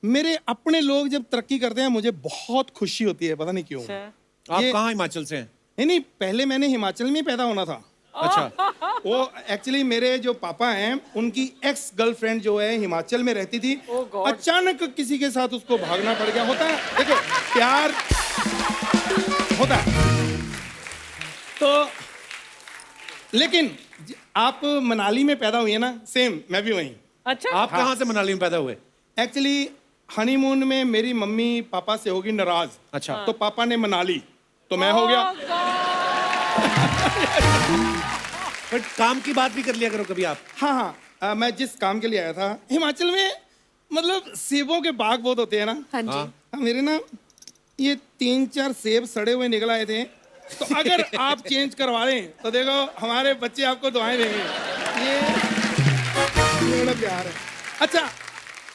मेरे अपने लोग जब तरक्की करते हैं मुझे बहुत खुशी होती है, पता नहीं क्यों। आप कहाँ हिमाचल से हैं? नहीं, पहले मैंने हिमाचल में ही पैदा होना था। अच्छा। वो एक्चुअली मेरे जो पापा हैं, उनकी एक्स गर्लफ्रेंड जो है हिमाचल में रहती थी। अचानक किसी के साथ उसको भागना पड़ गया। होता है, देखो प्यार होता है। तो लेकिन आप मनाली में पैदा हुई है ना, सेम मैं भी वहीं। अच्छा, आप कहाँ से मनाली में पैदा हुए? एक्चुअली हनीमून में मेरी मम्मी पापा से होगी नाराज। अच्छा। तो पापा ने मनाली, तो मैं हो गया। बट काम की बात भी कर लिया करो कभी आप। हाँ, मैं जिस काम के लिए आया था हिमाचल में, मतलब सेबों के बाग बहुत होते हैं ना। हाँ जी। हाँ, मेरे ना ये 3-4 सेब सड़े हुए निकल आए थे। तो अगर आप चेंज करवा लें तो देखो हमारे बच्चे आपको दुआएं देंगे। ये मेरा प्यार है। अच्छा,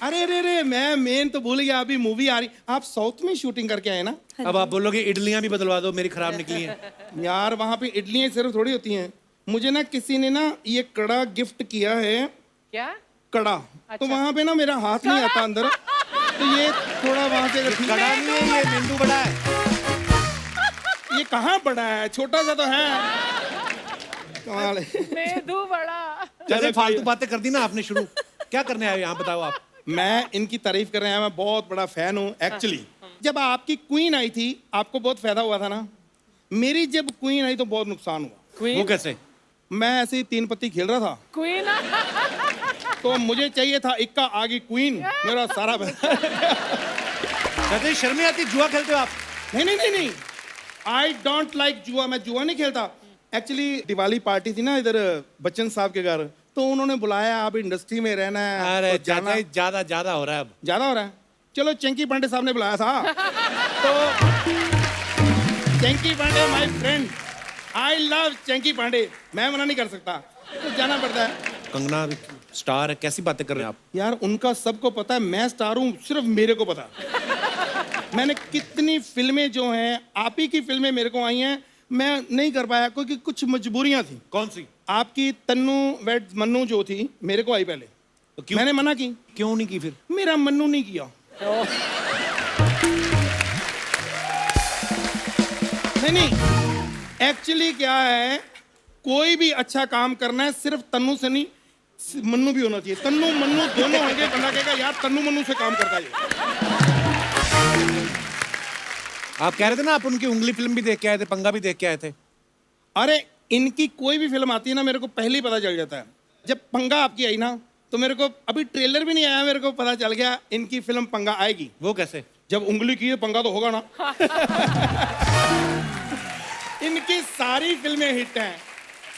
अरे मैं मेन तो भूल गया, अभी मूवी आ रही। आप साउथ में शूटिंग करके आए ना? अब आप बोलोगे इडलियां भी बदलवा दो, मेरी खराब निकली हैं। यार वहाँ पे इडलियां सिर्फ थोड़ी होती हैं। मुझे ना किसी ने ना ये कड़ा गिफ्ट किया है। क्या कड़ा? तो वहाँ पे ना मेरा हाथ नहीं आता अंदर, तो ये थोड़ा वहाँ से कड़ा नहीं है, ये नींबू बड़ा है। ये कहाँ बड़ा है, छोटा सा तो है। कमाल है। मेदू बड़ा। चले फालतू बातें कर दी ना आपने शुरू। क्या करने आए यहाँ बताओ आप? मैं इनकी तारीफ कर रहे हैं, मैं बहुत बड़ा फैन हूँ। एक्चुअली जब आपकी क्वीन आई थी आपको बहुत फायदा हुआ था ना। मेरी जब क्वीन आई तो बहुत नुकसान हुआ। वो कैसे? मैं ऐसे ही 3 पत्ती खेल रहा था, क्वीन। तो मुझे चाहिए था इक्का, आगे क्वीन, मेरा सारा कहते शर्म नहीं आती, जुआ खेलते हो आप? नहीं, आई डोंट लाइक जुआ। मैं जुआ नहीं खेलता। एक्चुअली दिवाली पार्टी थी ना इधर बच्चन साहब के घर, तो उन्होंने बुलाया, आप इंडस्ट्री में रहना है। अरे तो जाना ज्यादा हो रहा है अब। ज्यादा हो रहा है। चलो चंकी पांडे साहब ने बुलाया था, तो Chunky Pandey my friend, I love Chunky Pandey, मैं मना नहीं कर सकता, तो जाना पड़ता है। कंगना स्टार है, कैसी बातें कर रहे हैं आप? यार उनका सबको पता है मैं स्टार हूँ, सिर्फ मेरे को पता। मैंने कितनी फिल्में जो हैं, आप ही की फिल्में मेरे को आई हैं, मैं नहीं कर पाया क्योंकि कुछ मजबूरियां थी। कौन सी? आपकी तन्नू वेड मन्नू जो थी मेरे को आई पहले, तो क्यों? मैंने मना की। क्यों नहीं की फिर? मेरा मन्नू नहीं किया। नहीं, एक्चुअली क्या है, कोई भी अच्छा काम करना है सिर्फ तन्नू से नहीं, मन्नू भी होना चाहिए। तन्नू मन्नू दोनों होंगे, बंदा कहेगा यार तन्नू मन्नू से काम करता है। आप कह रहे थे ना आप उनकी उंगली फिल्म भी देख के आए थे, पंगा भी देख के आए थे। अरे इनकी कोई भी फिल्म आती है ना, मेरे को पहले ही पता चल जाता है। जब पंगा आपकी आई ना, तो मेरे को अभी ट्रेलर भी नहीं आया, मेरे को पता चल गया इनकी फिल्म पंगा आएगी। वो कैसे? जब उंगली की है पंगा तो होगा ना। इनकी सारी फिल्में हिट हैं,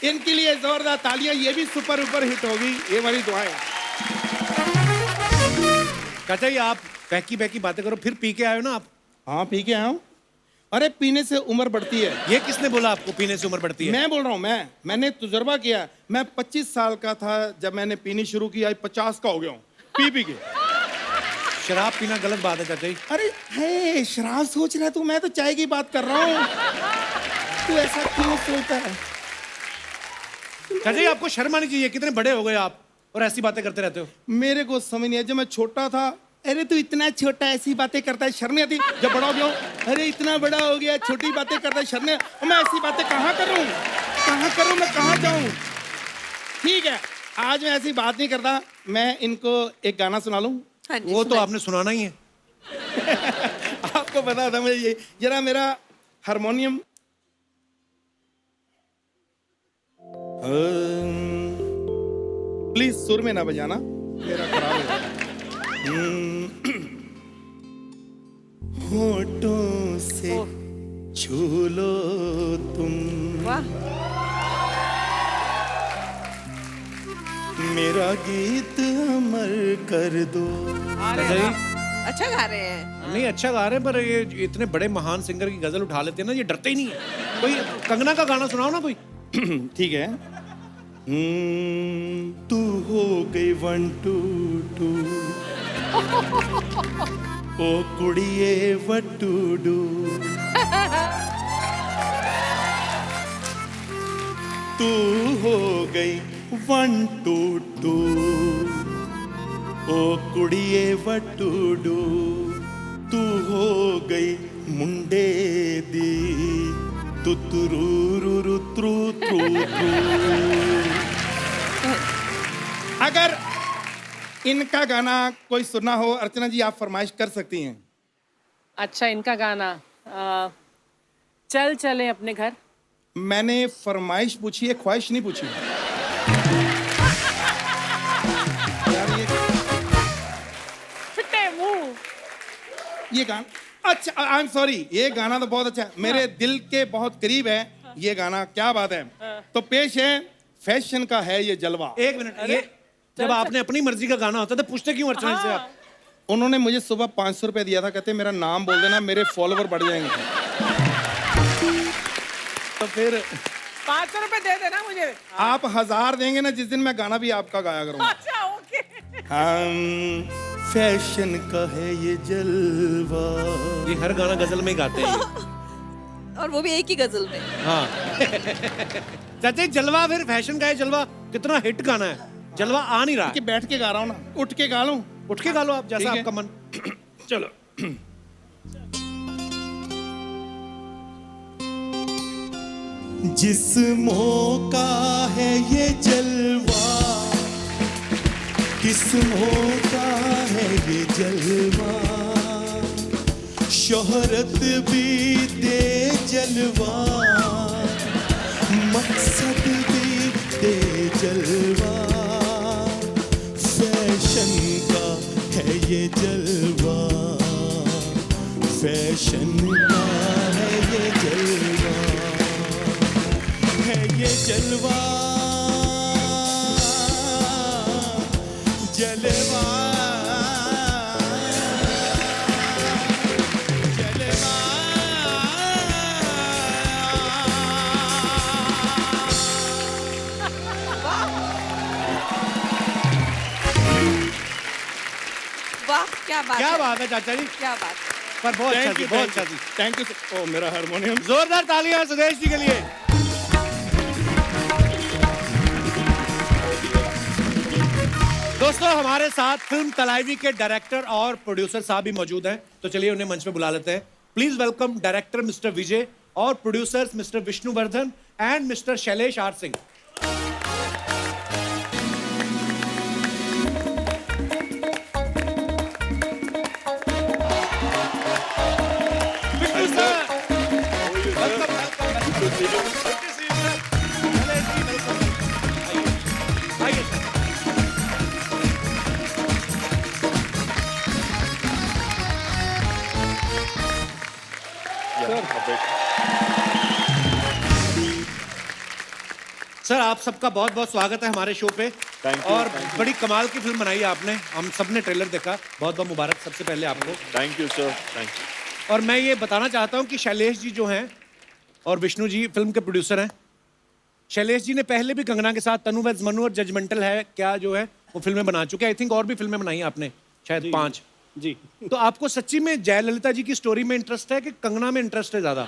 इनके लिए जोरदार तालियां। ये भी सुपर ऊपर हिट होगी, ये हमारी दुआएं। चाचा ये आप बहकी बातें करो, फिर पी के आए हो ना आप? हाँ पी के आया हूँ। अरे पीने से उम्र बढ़ती है। ये किसने बोला आपको पीने से उम्र बढ़ती है? मैं बोल रहा हूँ, मैंने तजुर्बा किया। मैं 25 साल का था जब मैंने पीनी शुरू की, आज 50 का हो गया हूँ पी के। शराब पीना गलत बात है चाचा जी। अरे है, शराब सोच रहा है तू, मैं तो चाय की बात कर रहा हूँ। तू ऐसा क्यों सोचता है? चाचा जी आपको शर्म आनी चाहिए, कितने बड़े हो गए आप और ऐसी बातें करते रहते हो। मेरे को समझ नहीं है, जब मैं छोटा था, अरे तू इतना छोटा ऐसी बातें करता है, शर्म नहीं आती? जब बड़ा हो गया, अरे इतना बड़ा हो गया, छोटी बातें करता है, शर्म नहीं? मैं ऐसी बातें कहाँ करूँ, मैं कहाँ जाऊँ? ठीक है, आज मैं ऐसी बात नहीं करता। मैं इनको एक गाना सुना लूँ? वो तो आपने सुनाना ही है। आपको पता था मुझे, ये जरा मेरा हारमोनियम प्लीज सुर में ना बजाना, मेरा खराब है। होठों से छू लो तुम, मेरा गीत अमर कर दो। अच्छा गा रहे हैं। नहीं अच्छा गा रहे हैं, पर ये इतने बड़े महान सिंगर की गजल उठा लेते हैं ना, ये डरते ही नहीं है। कोई कंगना का गाना सुनाओ ना कोई। ठीक है, तू हो गई 1 2 2 ओ कुड़िए वटूडू तू हो गई 1 2 2 ओ कुड़िए वटूडू तू हो गई मुंडे दी तुतरू त्रू त्रू अगर इनका गाना कोई सुना हो अर्चना जी आप फरमाइश कर सकती हैं। अच्छा इनका गाना चल चले अपने घर। मैंने फरमाइश पूछी है, ख्वाहिश नहीं पूछी। यार फिटे मुंह। ये गाना अच्छा, आई एम सॉरी, ये गाना तो बहुत अच्छा है, मेरे दिल के बहुत करीब है ये गाना, क्या बात है। तो पेश है फैशन का है ये जलवा। एक मिनट, ये जब आपने अपनी मर्जी का गाना होता तो पूछते क्यों अर्चना जी से आप? उन्होंने मुझे सुबह 500 रुपए दिया था, कहते मेरा नाम बोल देना मेरे फॉलोवर बढ़ जाएंगे। तो फिर 500 रुपए दे देना मुझे। आप 1000 देंगे ना जिस दिन मैं गाना भी आपका गाया करूंगा। अच्छा ओके। हम फैशन का है ये जलवा। ये हर गाना गजल में ही गाते हैं और वो भी एक ही गजल में। हाँ चाचा जलवा, फिर फैशन का है जलवा, कितना हिट गाना है। जलवा आ नहीं रहा कि बैठ के गा रहा हूँ ना, उठ के गा लूं। उठ के गा लो आप, जैसा ठीक है। आपका मन। चलो। जिस्मों का है ये जलवा, किस्मों का है ये जलवा, शोहरत भी दे जलवा, मकसद भी दे जलवा, फैशन का है ये जलवा, फैशन का है ये जलवा, है ये जलवा, जलवा, जलवा। वाह क्या बात क्या है। बात है चाचा जी, क्या बात है। पर बहुत अच्छा जी, बहुत अच्छा जी। Thank you. ओ मेरा हारमोनियम। जोरदार तालियां सुदेश जी के लिए। दोस्तों हमारे साथ फिल्म तलाइवी के डायरेक्टर और प्रोड्यूसर साहब भी मौजूद हैं, तो चलिए उन्हें मंच पे बुला लेते हैं। Please welcome director mister Vijay और producers mister Vishnuvardhan and mister Shailesh R Singh. Vishnu sir, welcome, welcome, welcome. Good to see you, sir. Shailesh ji, welcome. आइए सर। सर आप सबका बहुत बहुत स्वागत है हमारे शो पे। और बड़ी कमाल की फिल्म बनाई है आपने, हम सब ने ट्रेलर देखा, बहुत बहुत मुबारक सबसे पहले आपको। Thank you sir, thank you. और मैं ये बताना चाहता हूँ कि शैलेश जी जो हैं और विष्णु जी फिल्म के प्रोड्यूसर हैं। शैलेश जी ने पहले भी कंगना के साथ तनु वेड्स मनु और जजमेंटल है क्या जो है वो फिल्में बना चुके हैं। आई थिंक और भी फिल्में बनाई हैं आपने, शायद 5 जी। तो आपको सच्ची में जयललिता जी की स्टोरी में इंटरेस्ट है कि कंगना में इंटरेस्ट है ज्यादा?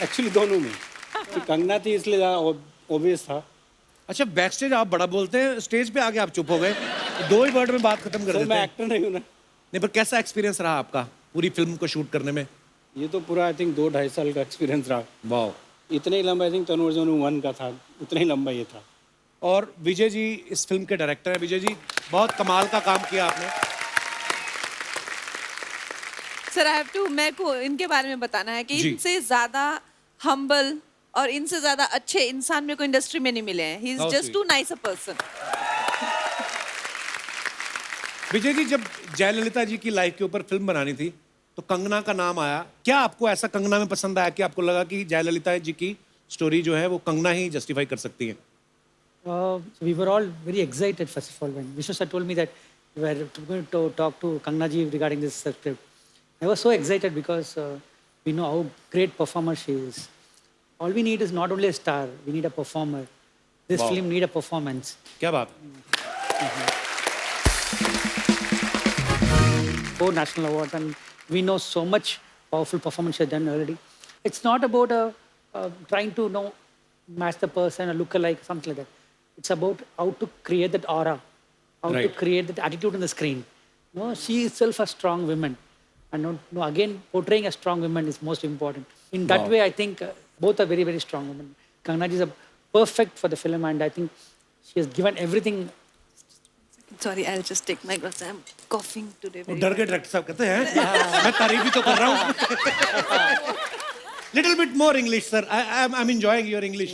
एक्चुअली दोनों में, तो कंगना थी इसलिए ऑब्वियस था। अच्छा, बैक स्टेज आप बड़ा बोलते हैं, स्टेज पे आके आप चुप हो गए, 2 ही वर्ड में बात खत्म कर तो देते मैं हैं। एक्टर नहीं हूँ ना। नहीं, पर कैसा एक्सपीरियंस रहा आपका पूरी फिल्म को शूट करने में? ये तो पूरा आई थिंक 2-2.5 साल का एक्सपीरियंस रहा। वाह। इतना ही लंबा आई थिंक तनु अर्जुन 1 का था, उतना ही लंबा ये था। और विजय जी इस फिल्म के डायरेक्टर हैं। विजय जी बहुत कमाल का काम किया आपने। सर आई हैव टू, मेरे को इनके बारे में बताना है कि जी। इनसे ज्यादा हम्बल और इनसे ज्यादा अच्छे इंसान मेरे को इंडस्ट्री में नहीं मिले हैं। He is How just sweet. Too nice a person. Vijay ji, जब जयललिता जी की लाइफ के ऊपर फिल्म बनानी थी तो कंगना का नाम आया, क्या आपको ऐसा कंगना में पसंद आया कि आपको लगा कि जयललिता जी की स्टोरी जो है वो कंगना ही जस्टिफाई कर सकती है? We were all very excited first of all when Vishnu sir told me that we were going to talk to Kangana ji regarding this script. I was so excited because we know how great performer she is. all we need is not only a star, we need a performer. This film need a performance. क्या बात? 4 national awards, and we know so much powerful performance she has done already. It's not about trying to match the person or look alike, something like that. It's about how to create that aura, how to Right. create that attitude on the screen. She itself a strong woman, and again portraying a strong woman is most important. In that way, I think both are very, very strong women. Kangana ji is perfect for the film, and I think she has given everything. Sorry, I'll just take my glass. I'm coughing today. वो very डर के director साहब कहते हैं मैं तारीफ ही तो कर रहा हूँ little bit more English sir I am enjoying your English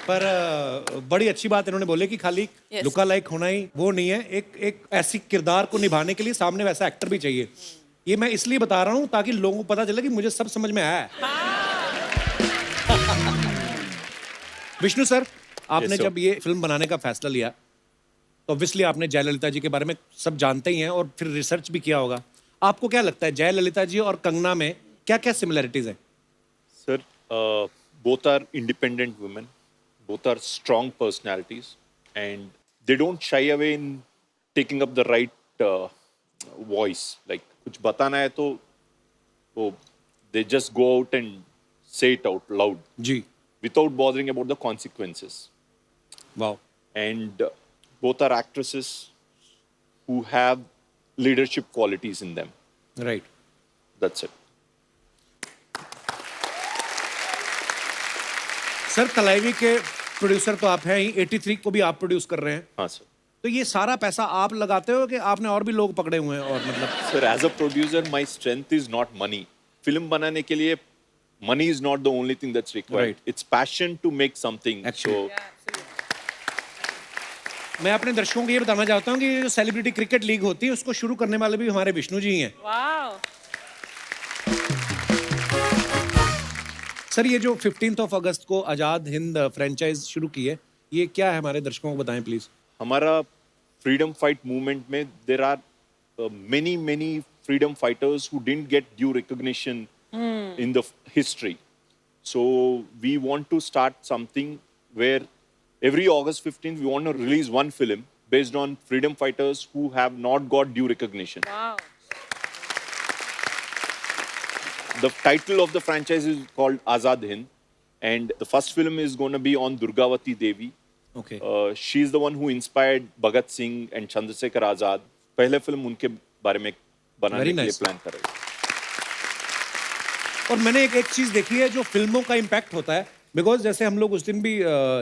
पर बड़ी अच्छी बात इन्होंने बोले कि खाली Yes. लुका लाइक होना ही वो नहीं है एक ऐसी किरदार को निभाने के लिए सामने वैसा एक्टर भी चाहिए ये मैं इसलिए बता रहा हूँ ताकि लोगों को पता चले कि मुझे सब समझ में आया है विष्णु सर आपने Yes, sir. जब ये फिल्म बनाने का फैसला लिया तो ऑब्वियसली आपने जयललिता जी के बारे में सब जानते ही हैं और फिर रिसर्च भी किया होगा आपको क्या लगता है जयललिता जी और कंगना में क्या क्या सिमिलरिटीज हैं Sir, both are independent women, both are strong personalities, and they don't shy away in taking up the right voice. Like, कुछ बताना है तो they just go out and say it out loud जी without bothering about the consequences. Wow And both are actresses who have leadership qualities in them. Right That's it. Sir Thalaivi के producer तो आप हैं ही 83 को भी आप प्रोड्यूस कर रहे हैं हाँ सर. तो ये सारा पैसा आप लगाते हो कि आपने और भी लोग पकड़े हुए हैं और मतलब Sir, as a producer, my strength is not money. Film बनाने के लिए money is not the only thing that's required. Right. It's passion to make something. Actually. So, मैं अपने दर्शकों को ये बताना चाहता हूँ कि ये जो सेलिब्रिटी क्रिकेट लीग होती है उसको शुरू करने वाले भी हमारे विष्णु जी ही हैं Wow. सर ये जो 15 अगस्त को आजाद हिंद फ्रेंचाइज शुरू की है ये क्या है हमारे दर्शकों को बताएं प्लीज हमारा freedom fight movement में there are many freedom fighters who didn't get due recognition in the history. So we want to start something where every August 15th we want to release one film based on freedom fighters who have not got due recognition. Wow. The title of the franchise is called Azad Hind, and the first film is going to be on Durgavati Devi. Okay She's the one who inspired Bhagat Singh and Chandrasekhar Azad. पहले film उनके बारे में बनाने Very के लिए nice. Plan कर रहे हैं. और मैंने एक चीज देखी है जो फिल्मों का इम्पैक्ट होता है बिकॉज जैसे हम लोग उस दिन भी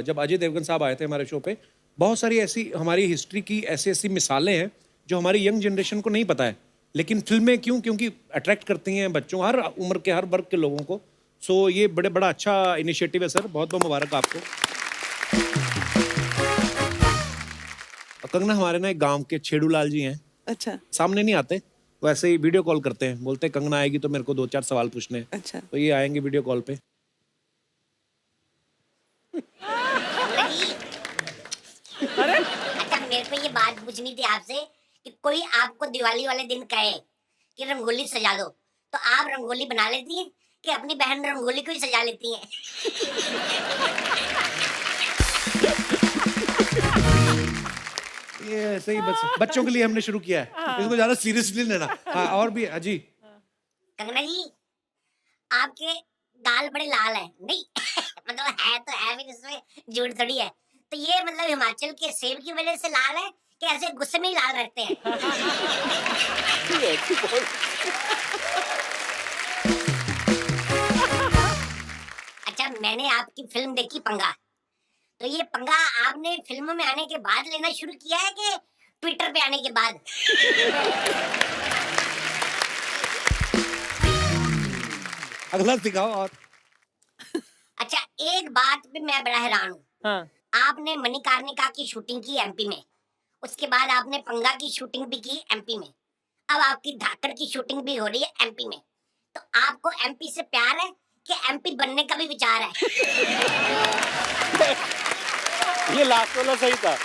जब अजय देवगन साहब आए थे हमारे शो पे बहुत सारी ऐसी हमारी हिस्ट्री की ऐसी मिसालें हैं जो हमारी यंग जनरेशन को नहीं पता है लेकिन फिल्में क्योंकि अट्रैक्ट करती हैं बच्चों हर उम्र के हर वर्ग के लोगों को सो ये बड़ा अच्छा इनिशिएटिव है सर बहुत बहुत मुबारक आपको कंगना हमारे ना एक गांव के छेड़ूलाल जी हैं अच्छा सामने नहीं आते वो ऐसे ही वीडियो कॉल करते हैं बोलते हैं कंगना आएगी तो मेरे को 2-4 सवाल पूछने हैं अच्छा तो ये आएंगे वीडियो कॉल पे अच्छा मेरे को ये बात पूछनी थी आपसे कि कोई आपको दिवाली वाले दिन कहे कि रंगोली सजा दो तो आप रंगोली बना लेती हैं कि अपनी बहन रंगोली को ही सजा लेती हैं ये ऐसे ही बच्चों के लिए हमने शुरू किया है इसको ज्यादा सीरियसली लेना हाँ और भी अजी कंगना जी आपके गाल बड़े लाल है नहीं मतलब है तो है भी इसमें झूठ थोड़ी है तो ये मतलब हिमाचल के सेब की वजह से लाल है कि ऐसे गुस्से में ही लाल रहते हैं अच्छा मैंने आपकी फिल्म देखी पंगा तो ये पंगा आपने फिल्मों में आने के बाद लेना शुरू किया है कि ट्विटर पे आने के बाद अगला दिखाओ और अच्छा एक बात पे मैं बड़ा हैरान हूँ हाँ. आपने मणिकर्णिका की शूटिंग की एमपी में उसके बाद आपने पंगा की शूटिंग भी की एमपी में अब आपकी धाकड़ की शूटिंग भी हो रही है एमपी में तो आपको एमपी से प्यार है कि एमपी बनने का भी विचार है ये लास्ट वाला सही था.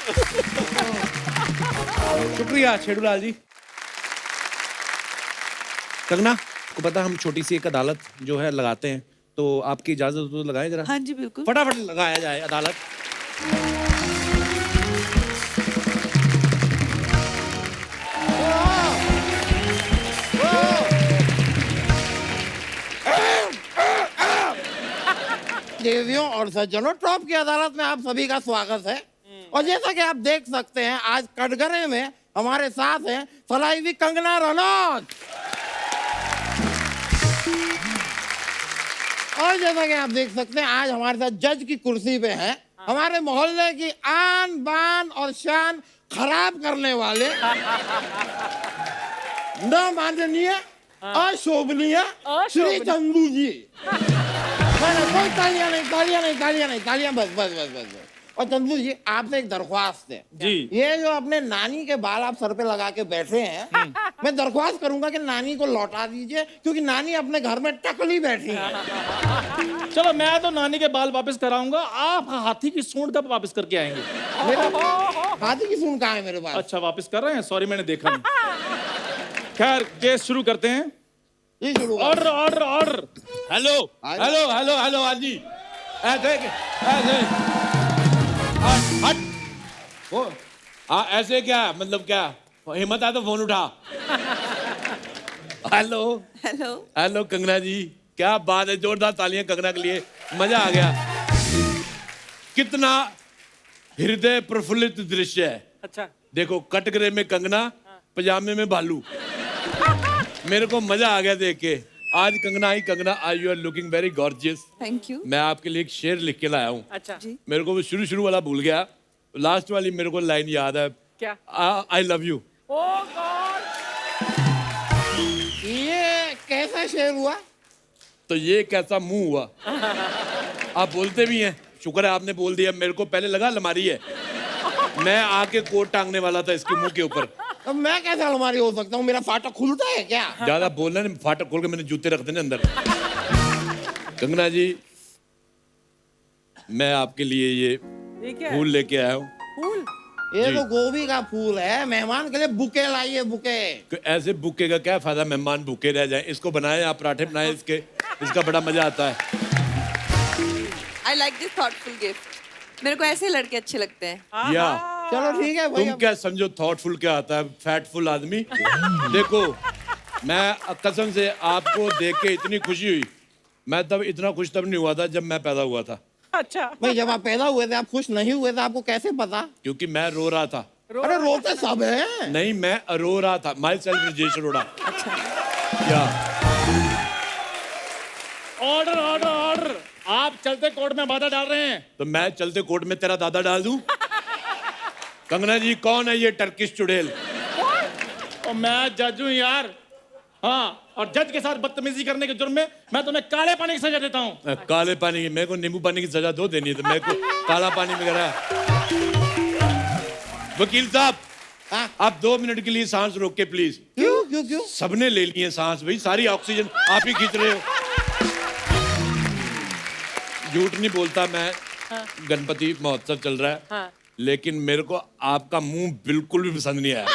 शुक्रिया छेड़ूलाल जी कंगना को पता हम छोटी सी एक अदालत जो है लगाते हैं तो आपकी इजाजत हो तो लगाएं जरा। हाँ जी बिल्कुल। फटाफट लगाया जाए अदालत। देवियों और सज्जनों, टॉप की अदालत में आप सभी का स्वागत है। और जैसा कि आप देख सकते हैं, आज कटघरे में हमारे साथ हैं सलाइवी कंगना रनौत। और जैसा कि आप देख सकते हैं, आज हमारे साथ जज की कुर्सी पे हैं हमारे मोहल्ले की आन बान और शान खराब करने वाले न माननीय अशोभनीय श्री चंदू जी। कोई तालियां नहीं, तालियां नहीं, तालियां नहीं, तालियां बस बस बस बस बस। और चंदू जी, आपसे एक दरख्वास्त है जी। ये जो अपने नानी के बाल आप सर पे लगा के बैठे हैं, मैं दरख्वास्त करूंगा कि नानी को लौटा दीजिए, क्योंकि नानी अपने घर में टकली बैठी है। चलो मैं तो नानी के बाल वापस कराऊंगा, आप हाथी की सूंड कब वापस करके आएंगे? हाथी की सूंड कहाँ है मेरे पास? अच्छा वापस कर रहे हैं, सॉरी मैंने देखा नहीं। खैर केस शुरू करते हैं। ये शुरू order order order. Hello hello hello hello हाँ जी, ऐसे ऐसे हट वो ऐसे क्या मतलब क्या हिम्मत है तो फोन उठा। हेलो हेलो हेलो कंगना जी, क्या बात है, जोरदार तालियां कंगना के लिए, मजा आ गया। कितना हृदय प्रफुल्लित दृश्य है। अच्छा देखो कटघरे में कंगना, पजामे में भालू। मेरे को मजा आ गया देख के। आज कंगना आई, कंगना आई you are looking very gorgeous. Thank you. मैं आपके लिए एक शेर लिख के लाया हूँ। अच्छा जी। मेरे को वो शुरू वाला भूल गया, लास्ट वाली मेरे को लाइन याद है। क्या? I love you. Oh God, ये कैसा शेर हुआ? तो ये कैसा मुंह हुआ? आप बोलते भी हैं, शुक्र है आपने बोल दिया। मेरे को पहले लगा अलमारी है, मैं आके कोट टांगने वाला था इसके मुंह के ऊपर। अब मैं कैसे अलमारी हो सकता हूँ? मेरा फाटक खुलता है क्या? ज्यादा बोलना नहीं, फाटक खोल के मैंने जूते रख देने अंदर। कंगना जी, मैं आपके लिए ये क्या है? फूल लेके आया हूँ। फूल? ये जी। तो गोभी का फूल है, मेहमान के लिए बुके लाइए, बुके। ऐसे बुके का क्या फायदा, मेहमान भूखे रह जाएं। इसको बनाए आप, पराठे बनाए इसके, इसका बड़ा मजा आता है। I like this thoughtful gift. मेरे को ऐसे लड़के अच्छे लगते हैं। या चलो ठीक है भाई। तुम क्या समझो थॉटफुल क्या आता है? फैटफुल आदमी। देखो मैं कसम से आपको देख के इतनी खुशी हुई, मैं तब इतना खुश तब नहीं हुआ था जब मैं पैदा हुआ था। अच्छा भाई जब आप पैदा हुए थे आप खुश नहीं हुए थे, आपको कैसे पता? क्योंकि मैं रो रहा था। अरे रोते सब है। नहीं, मैं रो रहा था। My self Rajesh Arora. या ऑर्डर ऑर्डर ऑर्डर। आप चलते कोर्ट में बाधा डाल रहे हैं। तो मैं चलते कोर्ट में तेरा दादा डाल दूं? कंगना जी, कौन है ये टर्किश चुड़ैल? और मैं जज हूँ यार। हाँ, और जज के साथ बदतमीजी करने के जुर्म में मैं तुम्हें काले पानी की सजा देता हूँ। काले पानी की? मेरे को नींबू पानी की सजा दो देनी है, तो मेरे को काला पानी वगैरह। वकील साहब, आप 2 मिनट के लिए सांस रोक के प्लीज। क्यों क्यों क्यों? सबने ले ली है सांस भाई, सारी ऑक्सीजन आप ही खींच रहे हो। झूठ नहीं बोलता मैं। गणपति महोत्सव चल रहा है। हाँ। लेकिन मेरे को आपका मुंह बिल्कुल भी पसंद नहीं आया।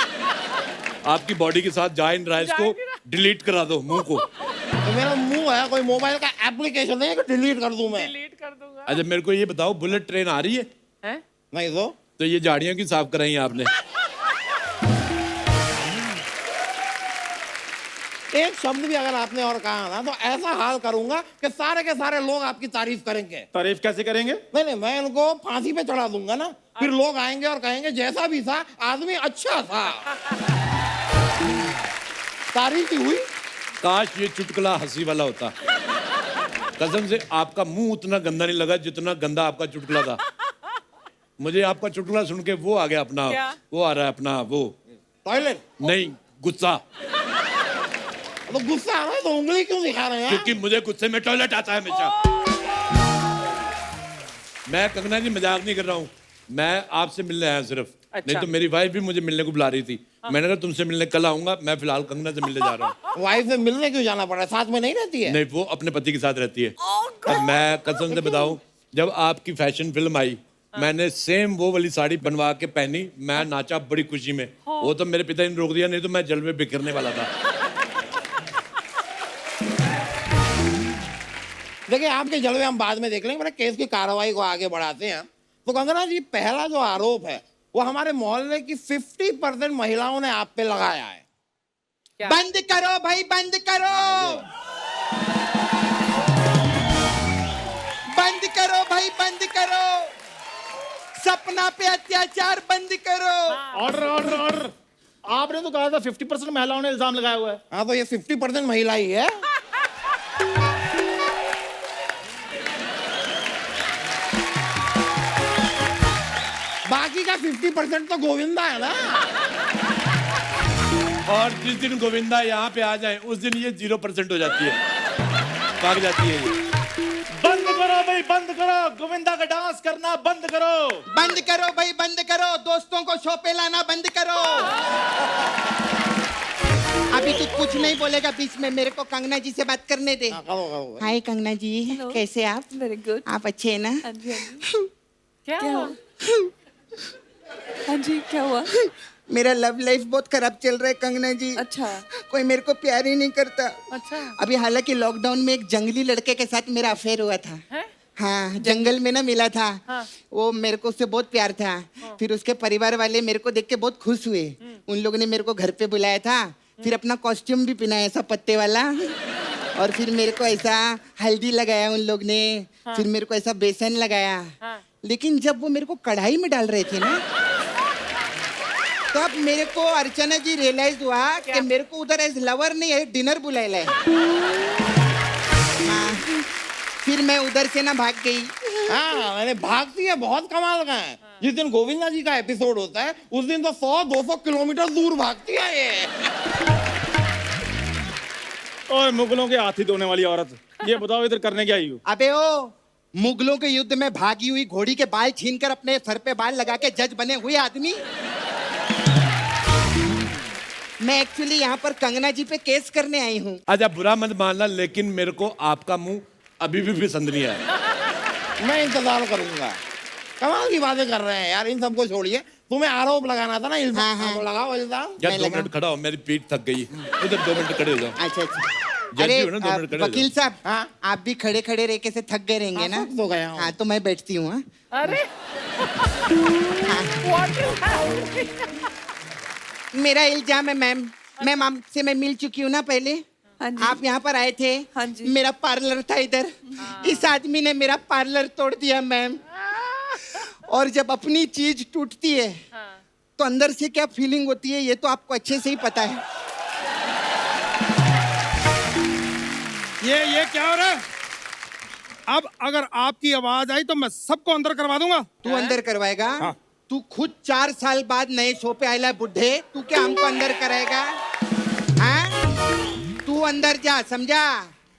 आपकी बॉडी के साथ जा नहीं रहा है, इसको डिलीट करा दो मुंह को। तो मेरा मुंह है कोई मोबाइल का एप्लीकेशन नहीं है कि डिलीट कर दूं मैं? डिलीट कर दूंगा। अच्छा मेरे को ये बताओ, बुलेट ट्रेन आ रही है? हैं? नहीं तो ये झाड़ियों की साफ कराई आपने? एक शब्द भी अगर आपने और कहा ना तो ऐसा हाल करूंगा कि सारे के सारे लोग आपकी तारीफ करेंगे। तारीफ कैसे करेंगे? नहीं, मैं इनको फांसी पे चढ़ा दूंगा ना, फिर लोग आएंगे और कहेंगे जैसा भी था आदमी अच्छा था। तारीफ ही हुई। काश ये चुटकुला हंसी वाला होता। कसम से आपका मुंह उतना गंदा नहीं लगा जितना गंदा आपका चुटकुला था। मुझे आपका चुटकुला सुन के वो आ गया अपना, वो आ रहा है अपना वो टॉयलेट। नहीं, गुस्सा। तो गुस्सा आ रहा है तो उंगली क्यों दिखा रहे हैं? क्योंकि मुझे गुस्से में टॉयलेट आता है हमेशा। मैं कंगना जी मजाक नहीं कर रहा हूँ, मैं आपसे मिलने आया सिर्फ। नहीं तो मेरी वाइफ भी मुझे मिलने को बुला रही थी। मैंने कहा तुमसे मिलने कल आऊंगा, मैं फिलहाल कंगना से मिलने जा रहा हूँ। वाइफ से मिलने क्यों जाना पड़ा? साथ में नहीं रहती है? नहीं, वो अपने पति के साथ रहती है। और मैं कसम से बताऊं, जब आपकी फैशन फिल्म आई, मैंने सेम वो वाली साड़ी बनवा के पहनी, मैं नाचा बड़ी खुशी में। वो तो मेरे पिता ने रोक दिया, नहीं तो मैं जल में बिखरने वाला था। देखिए आपके जलवे हम बाद में देख लेंगे, बड़े केस की कार्रवाई को आगे बढ़ाते हैं। तो कंगना जी, पहला जो आरोप है वो हमारे मोहल्ले की 50% महिलाओं ने आप पे लगाया है। बंद करो भाई, बंद करो, बंद करो भाई, बंद करो, सपना पे अत्याचार बंद करो। Order order order. आपने तो कहा था 50% महिलाओं ने इल्जाम लगाया हुआ है। हाँ, तो ये 50% महिला ही है। बाकी का 50% तो गोविंदा है ना। और जिस दिन गोविंदा यहाँ पे आ जाए उस दिन ये 0% हो जाती है, भाग जाती है ये। बंद करो भाई, बंद करो, गोविंदा का डांस करना बंद करो। बंद करो भाई, बंद करो, दोस्तों को शो पे लाना बंद करो। अभी तू कुछ नहीं बोलेगा बीच में, मेरे को कंगना जी से बात करने दे। हाय कंगना जी, कैसे आप? Very good. आप अच्छे हैं ना? हाँ जी, हाँ जी। क्या हुआ? हाँ जी, क्या हुआ? मेरा लव लाइफ बहुत खराब चल रहा है कंगना जी। अच्छा। कोई मेरे को प्यार ही नहीं करता। अच्छा। अभी हालांकि लॉकडाउन में एक जंगली लड़के के साथ मेरा अफेयर हुआ था। है? हाँ, जंगल में ना मिला था। हाँ। वो मेरे को उससे बहुत प्यार था। फिर उसके परिवार वाले मेरे को देख के बहुत खुश हुए। उन लोगों ने मेरे को घर पे बुलाया था, फिर अपना कॉस्ट्यूम भी पहनाया ऐसा पत्ते वाला, और फिर मेरे को ऐसा हल्दी लगाया उन लोग ने। फिर मेरे को ऐसा बेसन लगाया। लेकिन जब वो मेरे को कढ़ाई में डाल रहे थे ना, तब मेरे को अर्चना जी रियलाइज हुआ कि मेरे को उधर एज लवर नहीं है, डिनर बुलाया है। हाँ, फिर मैं उधर से ना भाग गई। हाँ, मैंने भागती है बहुत कमाल का है। जिस दिन गोविंदा जी का एपिसोड होता है उस दिन तो 100-200 किलोमीटर दूर भागती है ये। और मुगलों के हाथी धोने वाली औरत, ये बताओ इधर करने क्या आई हो? अबे ओ, मुगलों के युद्ध में भागी हुई घोड़ी के बाल छीनकर अपने सर पे बाल लगा के जज बने हुए आदमी। मैं एक्चुअली यहाँ पर कंगना जी पे केस करने आई हूँ। अच्छा, बुरा मत मानना, लेकिन मेरे को आपका मुंह अभी भी पसंद नहीं आया। मैं इंतजार करूंगा। कमाल की बातें कर रहे हैं यार, इन सबको छोड़िए। तुम्हें आरोप लगाना था ना, इल्जाम। हाँ, तो लगाओ इल्जाम। यार 2 मिनट खड़ा हो, मेरी पीठ थक गई। उधर 2 मिनट खड़े हो जाओ। अच्छा अच्छा। जज अरे भी हो ना, 2 मिनट खड़े हो वकील जाओ। साहब, आप भी खड़े खड़े रह के से थक गए रहेंगे ना? तो गया हूँ। हाँ, तो मैं बैठती हूँ। हाँ? अरे मेरा इल्जाम है मैम, मैम आपसे मैं मिल चुकी हूँ ना पहले। आप यहाँ पर आए थे। हाँ जी। मेरा पार्लर था इधर। इस आदमी ने मेरा पार्लर तोड़ दिया मैम। और जब अपनी चीज टूटती है तो अंदर से क्या फीलिंग होती है ये तो आपको अच्छे से ही पता है। ये क्या हो रहा है? अब अगर आपकी आवाज आई तो मैं सबको अंदर करवा दूंगा। तू अंदर करवाएगा? हाँ। तू खुद 4 साल बाद नए शो पे आयला बुढ़े, तू क्या हमको अंदर कराएगा? हाँ? तू अंदर जा, समझा?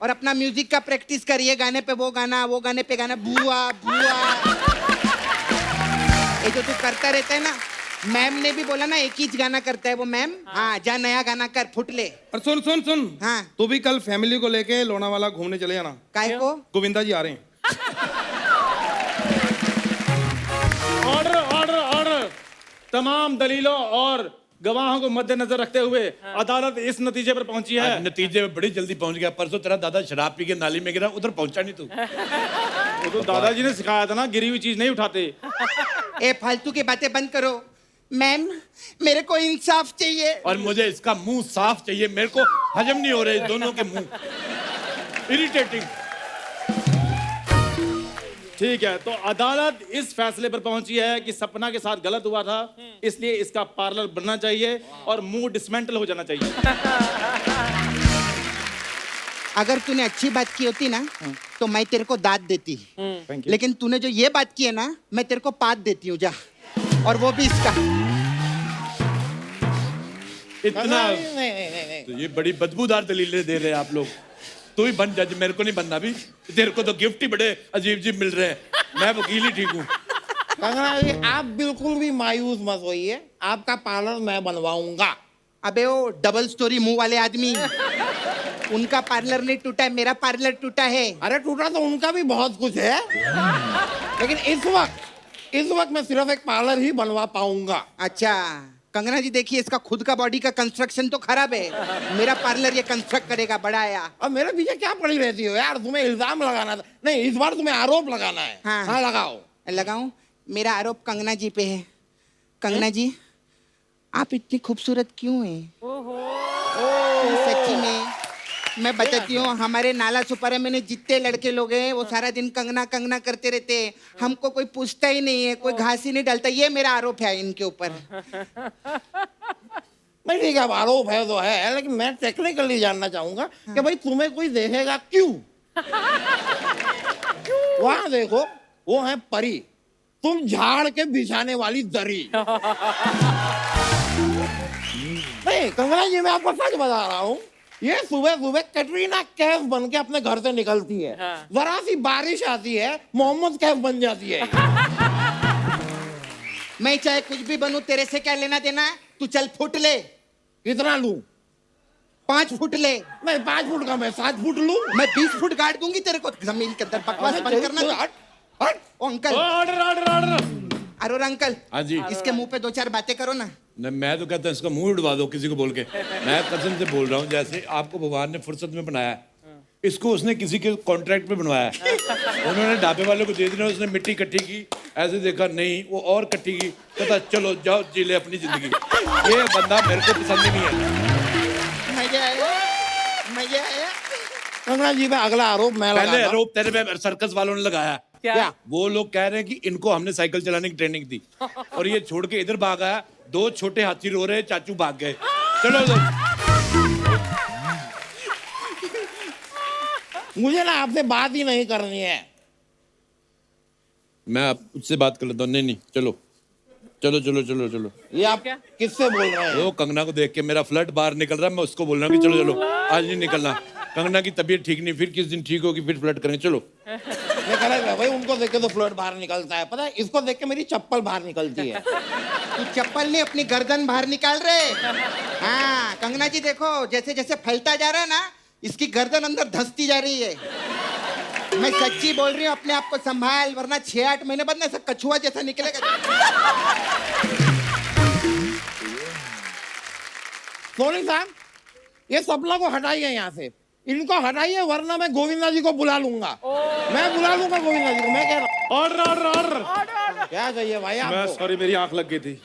और अपना म्यूजिक का प्रैक्टिस करिए, गाने पे वो गाना, वो गाने पे गाना, बुआ बुआ। ये जो तू करता रहता है ना, मैम ने भी बोला ना एक ही गाना करता है वो मैम। हाँ, जा नया गाना कर, फुटले। और सुन सुन सुन, हाँ, तू भी कल फैमिली को लेके लोनावाला घूमने चले जाना। काहे को? गोविंदा जी आ रहे हैं। Order order order. तमाम दलीलों और गवाहों को मद्देनजर रखते हुए अदालत इस नतीजे पर पहुंची है। नतीजे में बड़ी जल्दी पहुंच गया। परसों तेरा दादा शराब पी के नाली में गिरा, उधर पहुंचा नहीं तू। वो तो दादाजी ने सिखाया था ना, गिरी हुई चीज नहीं उठाते। ए फालतू की बातें बंद करो। मैम, मेरे को इंसाफ चाहिए। और मुझे इसका मुंह साफ चाहिए। मेरे को हजम नहीं हो रहे दोनों के मुंह, इरिटेटिंग। ठीक है, तो अदालत इस फैसले पर पहुंची है कि सपना के साथ गलत हुआ था, इसलिए इसका पार्लर बनना चाहिए और मुंह डिसमेंटल हो जाना चाहिए। अगर तूने अच्छी बात की होती ना तो मैं तेरे को दाद देती, लेकिन तूने जो ये बात की है ना, मैं तेरे को पाद देती हूँ। जा, और वो भी इसका। इतना तो ये बड़ी बदबूदार दलीलें दे रहे हैं आप लोग। तू ही बन जज, मेरे को नहीं बनना भी। तेरे को तो गिफ्ट ही बड़े अजीब अजीब मिल रहे हैं। मैं वकील ही ठीक हूँ। कंगना जी, आप बिल्कुल भी मायूस मत होइए, आपका पार्लर मैं बनवाऊंगा। अबे वो डबल स्टोरी मुंह वाले आदमी, उनका पार्लर नहीं टूटा है, मेरा पार्लर टूटा है। अरे टूटा तो उनका भी बहुत कुछ है, लेकिन इस वक्त मैं सिर्फ एक पार्लर ही बनवा पाऊंगा। अच्छा, कंगना जी देखिए, इसका खुद का बॉडी का कंस्ट्रक्शन तो खराब है, मेरा पार्लर ये कंस्ट्रक्ट करेगा, बड़ा आया। अब मेरे पीछे क्या पड़ी रहती हो यार, तुम्हें इल्जाम लगाना था, नहीं इस बार तुम्हें आरोप लगाना है। हाँ लगाओ। लगाऊं? मेरा आरोप कंगना जी पे है। कंगना जी, आप इतनी खूबसूरत क्यों हैं? सच्ची में मैं बताती हूँ, हमारे नाला सुपारा में जितने लड़के लोग हैं वो सारा दिन कंगना कंगना करते रहते हैं, हमको कोई पूछता ही नहीं है, कोई घास ही नहीं डालता। ये मेरा आरोप है इनके ऊपर। नहीं ठीक है, अब आरोप है तो है, लेकिन मैं टेक्निकली जानना चाहूंगा कि भाई तुम्हें कोई देखेगा क्यों? वहां देखो, वो है परी, तुम झाड़ के बिछाने वाली दरी। नहीं कंगना जी, मैं आपको सच बता रहा हूँ, ये सुबह सुबह कैटरीना कैफ बन के अपने घर से निकलती है, जरा सी बारिश आती है मोहम्मद कैफ बन जाती है। मैं चाहे कुछ भी बनूं, तेरे से क्या लेना देना है? तू चल फुट ले। कितना लूं? 5 फुट ले। मैं 5 फुट का, मैं 7 फुट लूं। मैं 20 फुट गाड़ दूंगी तेरे को जमीन के अंदर। बकवास बंद करना। हट। ओ अंकल। Order order order. अरे अंकल, हाँ जी, इसके मुंह पे 2-4 बातें करो ना। मैं तो कहता हूँ इसका मुंह उड़वा दो किसी को बोल के। मैं कसम से बोल रहा हूँ, जैसे आपको भगवान ने फुर्सत में बनाया, इसको उसने किसी के कॉन्ट्रैक्ट पे बनवाया। उन्होंने ढाबे वाले को दे दिया, उसने मिट्टी इकट्ठी की, ऐसे देखा नहीं वो और इकट्ठी की, कहता चलो जाओ जी ले अपनी जिंदगी। ये बंदा मेरे को पसंद ही नहीं है। मजा आया, मजा आया। कंगना जी, मैं अगला आरोप मैं पहले लगाता हूं। आरोप तेरे पे सर्कस वालों ने लगाया। क्या? वो लोग कह रहे हैं कि इनको हमने साइकिल चलाने की ट्रेनिंग दी और ये छोड़ के इधर भाग आया। 2 छोटे हाथी रो रहे, चाचू भाग गए। चलो मुझे ना आपसे बात ही नहीं करनी है। मैं आप उससे बात कर लेता हूँ। नहीं चलो चलो चलो चलो चलो। ये आप किससे बोल रहे हैं? वो कंगना को देख के मेरा फ्लर्ट बाहर निकल रहा है, मैं उसको बोल रहा हूँ कि चलो चलो, आज नहीं निकलना। कंगना की तबीयत ठीक नहीं, फिर किस दिन ठीक होगी फिर फ्लर्ट करेंगे, चलो। मैं कह रहा भाई, उनको देख के तो फ्लर्ट बाहर निकलता है, पता है इसको देख के मेरी चप्पल बाहर निकलती है। तू चप्पल नहीं, अपनी गर्दन बाहर निकाल रहे। हाँ कंगना जी देखो, जैसे जैसे फैलता जा रहा है ना, इसकी गर्दन अंदर धंसती जा रही है। मैं सच्ची बोल रही हूँ, अपने आप को संभाल, वरना 6-8 महीने बाद ना ऐसा कछुआ जैसा निकलेगा। सोनी साहब, ये सपना को हटाइए यहाँ से, इनको हटाइए, वरना मैं गोविंदा जी को बुला लूंगा। मैं बुला लूंगा गोविंदा जी को। मैं कह रहा हूँ ऑर्डर ऑर्डर ऑर्डर। क्या चाहिए भाई आपको? सॉरी, मेरी आंख लग गई थी।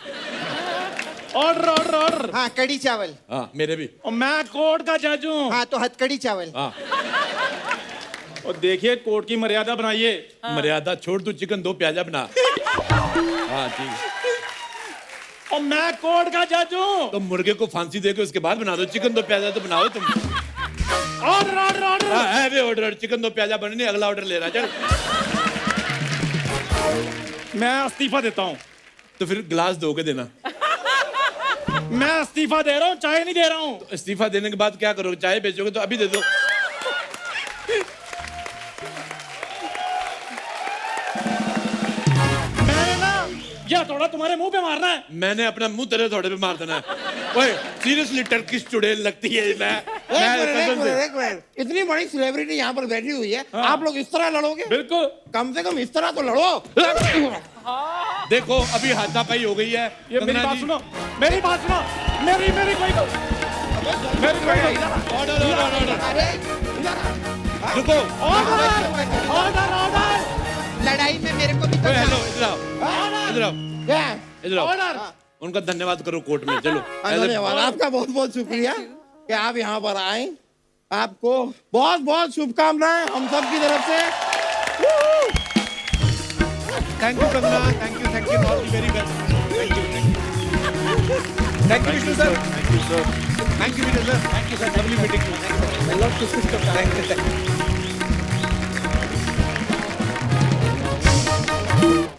Order order order. हाँ कड़ी चावल। हाँ मेरे भी। और मैं कोर्ट का जज हूँ। हाँ तो हथकड़ी चावल। हाँ और देखिए, कोर्ट की मर्यादा बनाइए। मर्यादा छोड़, तू चिकन 2 प्याजा बना। हाँ ठीक है। और मैं कोर्ट का जज हूँ। तो मुर्गे को फांसी दे के उसके बाद बना दो, चिकन 2 प्याजा तो बनाओ तुम। Order order order. है भी ऑर्डर, चिकन 2 प्याजा बनने, अगला ऑर्डर ले रहा। चल मैं इस्तीफा देता हूँ। तो फिर गिलास धो के देना। मैं इस्तीफा दे रहा हूँ, चाय नहीं दे रहा हूँ। तो इस्तीफा देने के बाद क्या करोगे? चाय बेचोगे तो अभी दे दो। मैंने ना या थोड़ा तुम्हारे मुंह पे मारना है। मैंने अपना मुंह तेरे थोड़े पे मार देना है। ओए सीरियसली टर्किश चुड़ैल लगती है। एक मिनट, इतनी बड़ी सेलिब्रिटी यहाँ पर बैठी हुई है, आप लोग इस तरह लड़ोगे? बिल्कुल, कम से कम इस तरह तो लड़ो। देखो अभी हाथापाई हो गई है। ये मेरी बात सुनो, मेरी बात सुनो, मेरी मेरी कोई ऑर्डर ऑर्डर ऑर्डर। रुको, ऑर्डर ऑर्डर ऑर्डर। लड़ाई में मेरे को भी तो हेलो, इधर आओ, इधर आओ, इधर आओ। उनका धन्यवाद करो कोर्ट में। चलो धन्यवाद, आपका बहुत बहुत शुक्रिया कि आप यहाँ पर आए। आपको बहुत बहुत शुभकामनाएं हम सब की तरफ से। Thank you Kangana, thank you all the very best. Thank you Vishnu sir, thank you sir, thank you Vijay sir, thank you sir, lovely meeting you. I love to sister, thank you.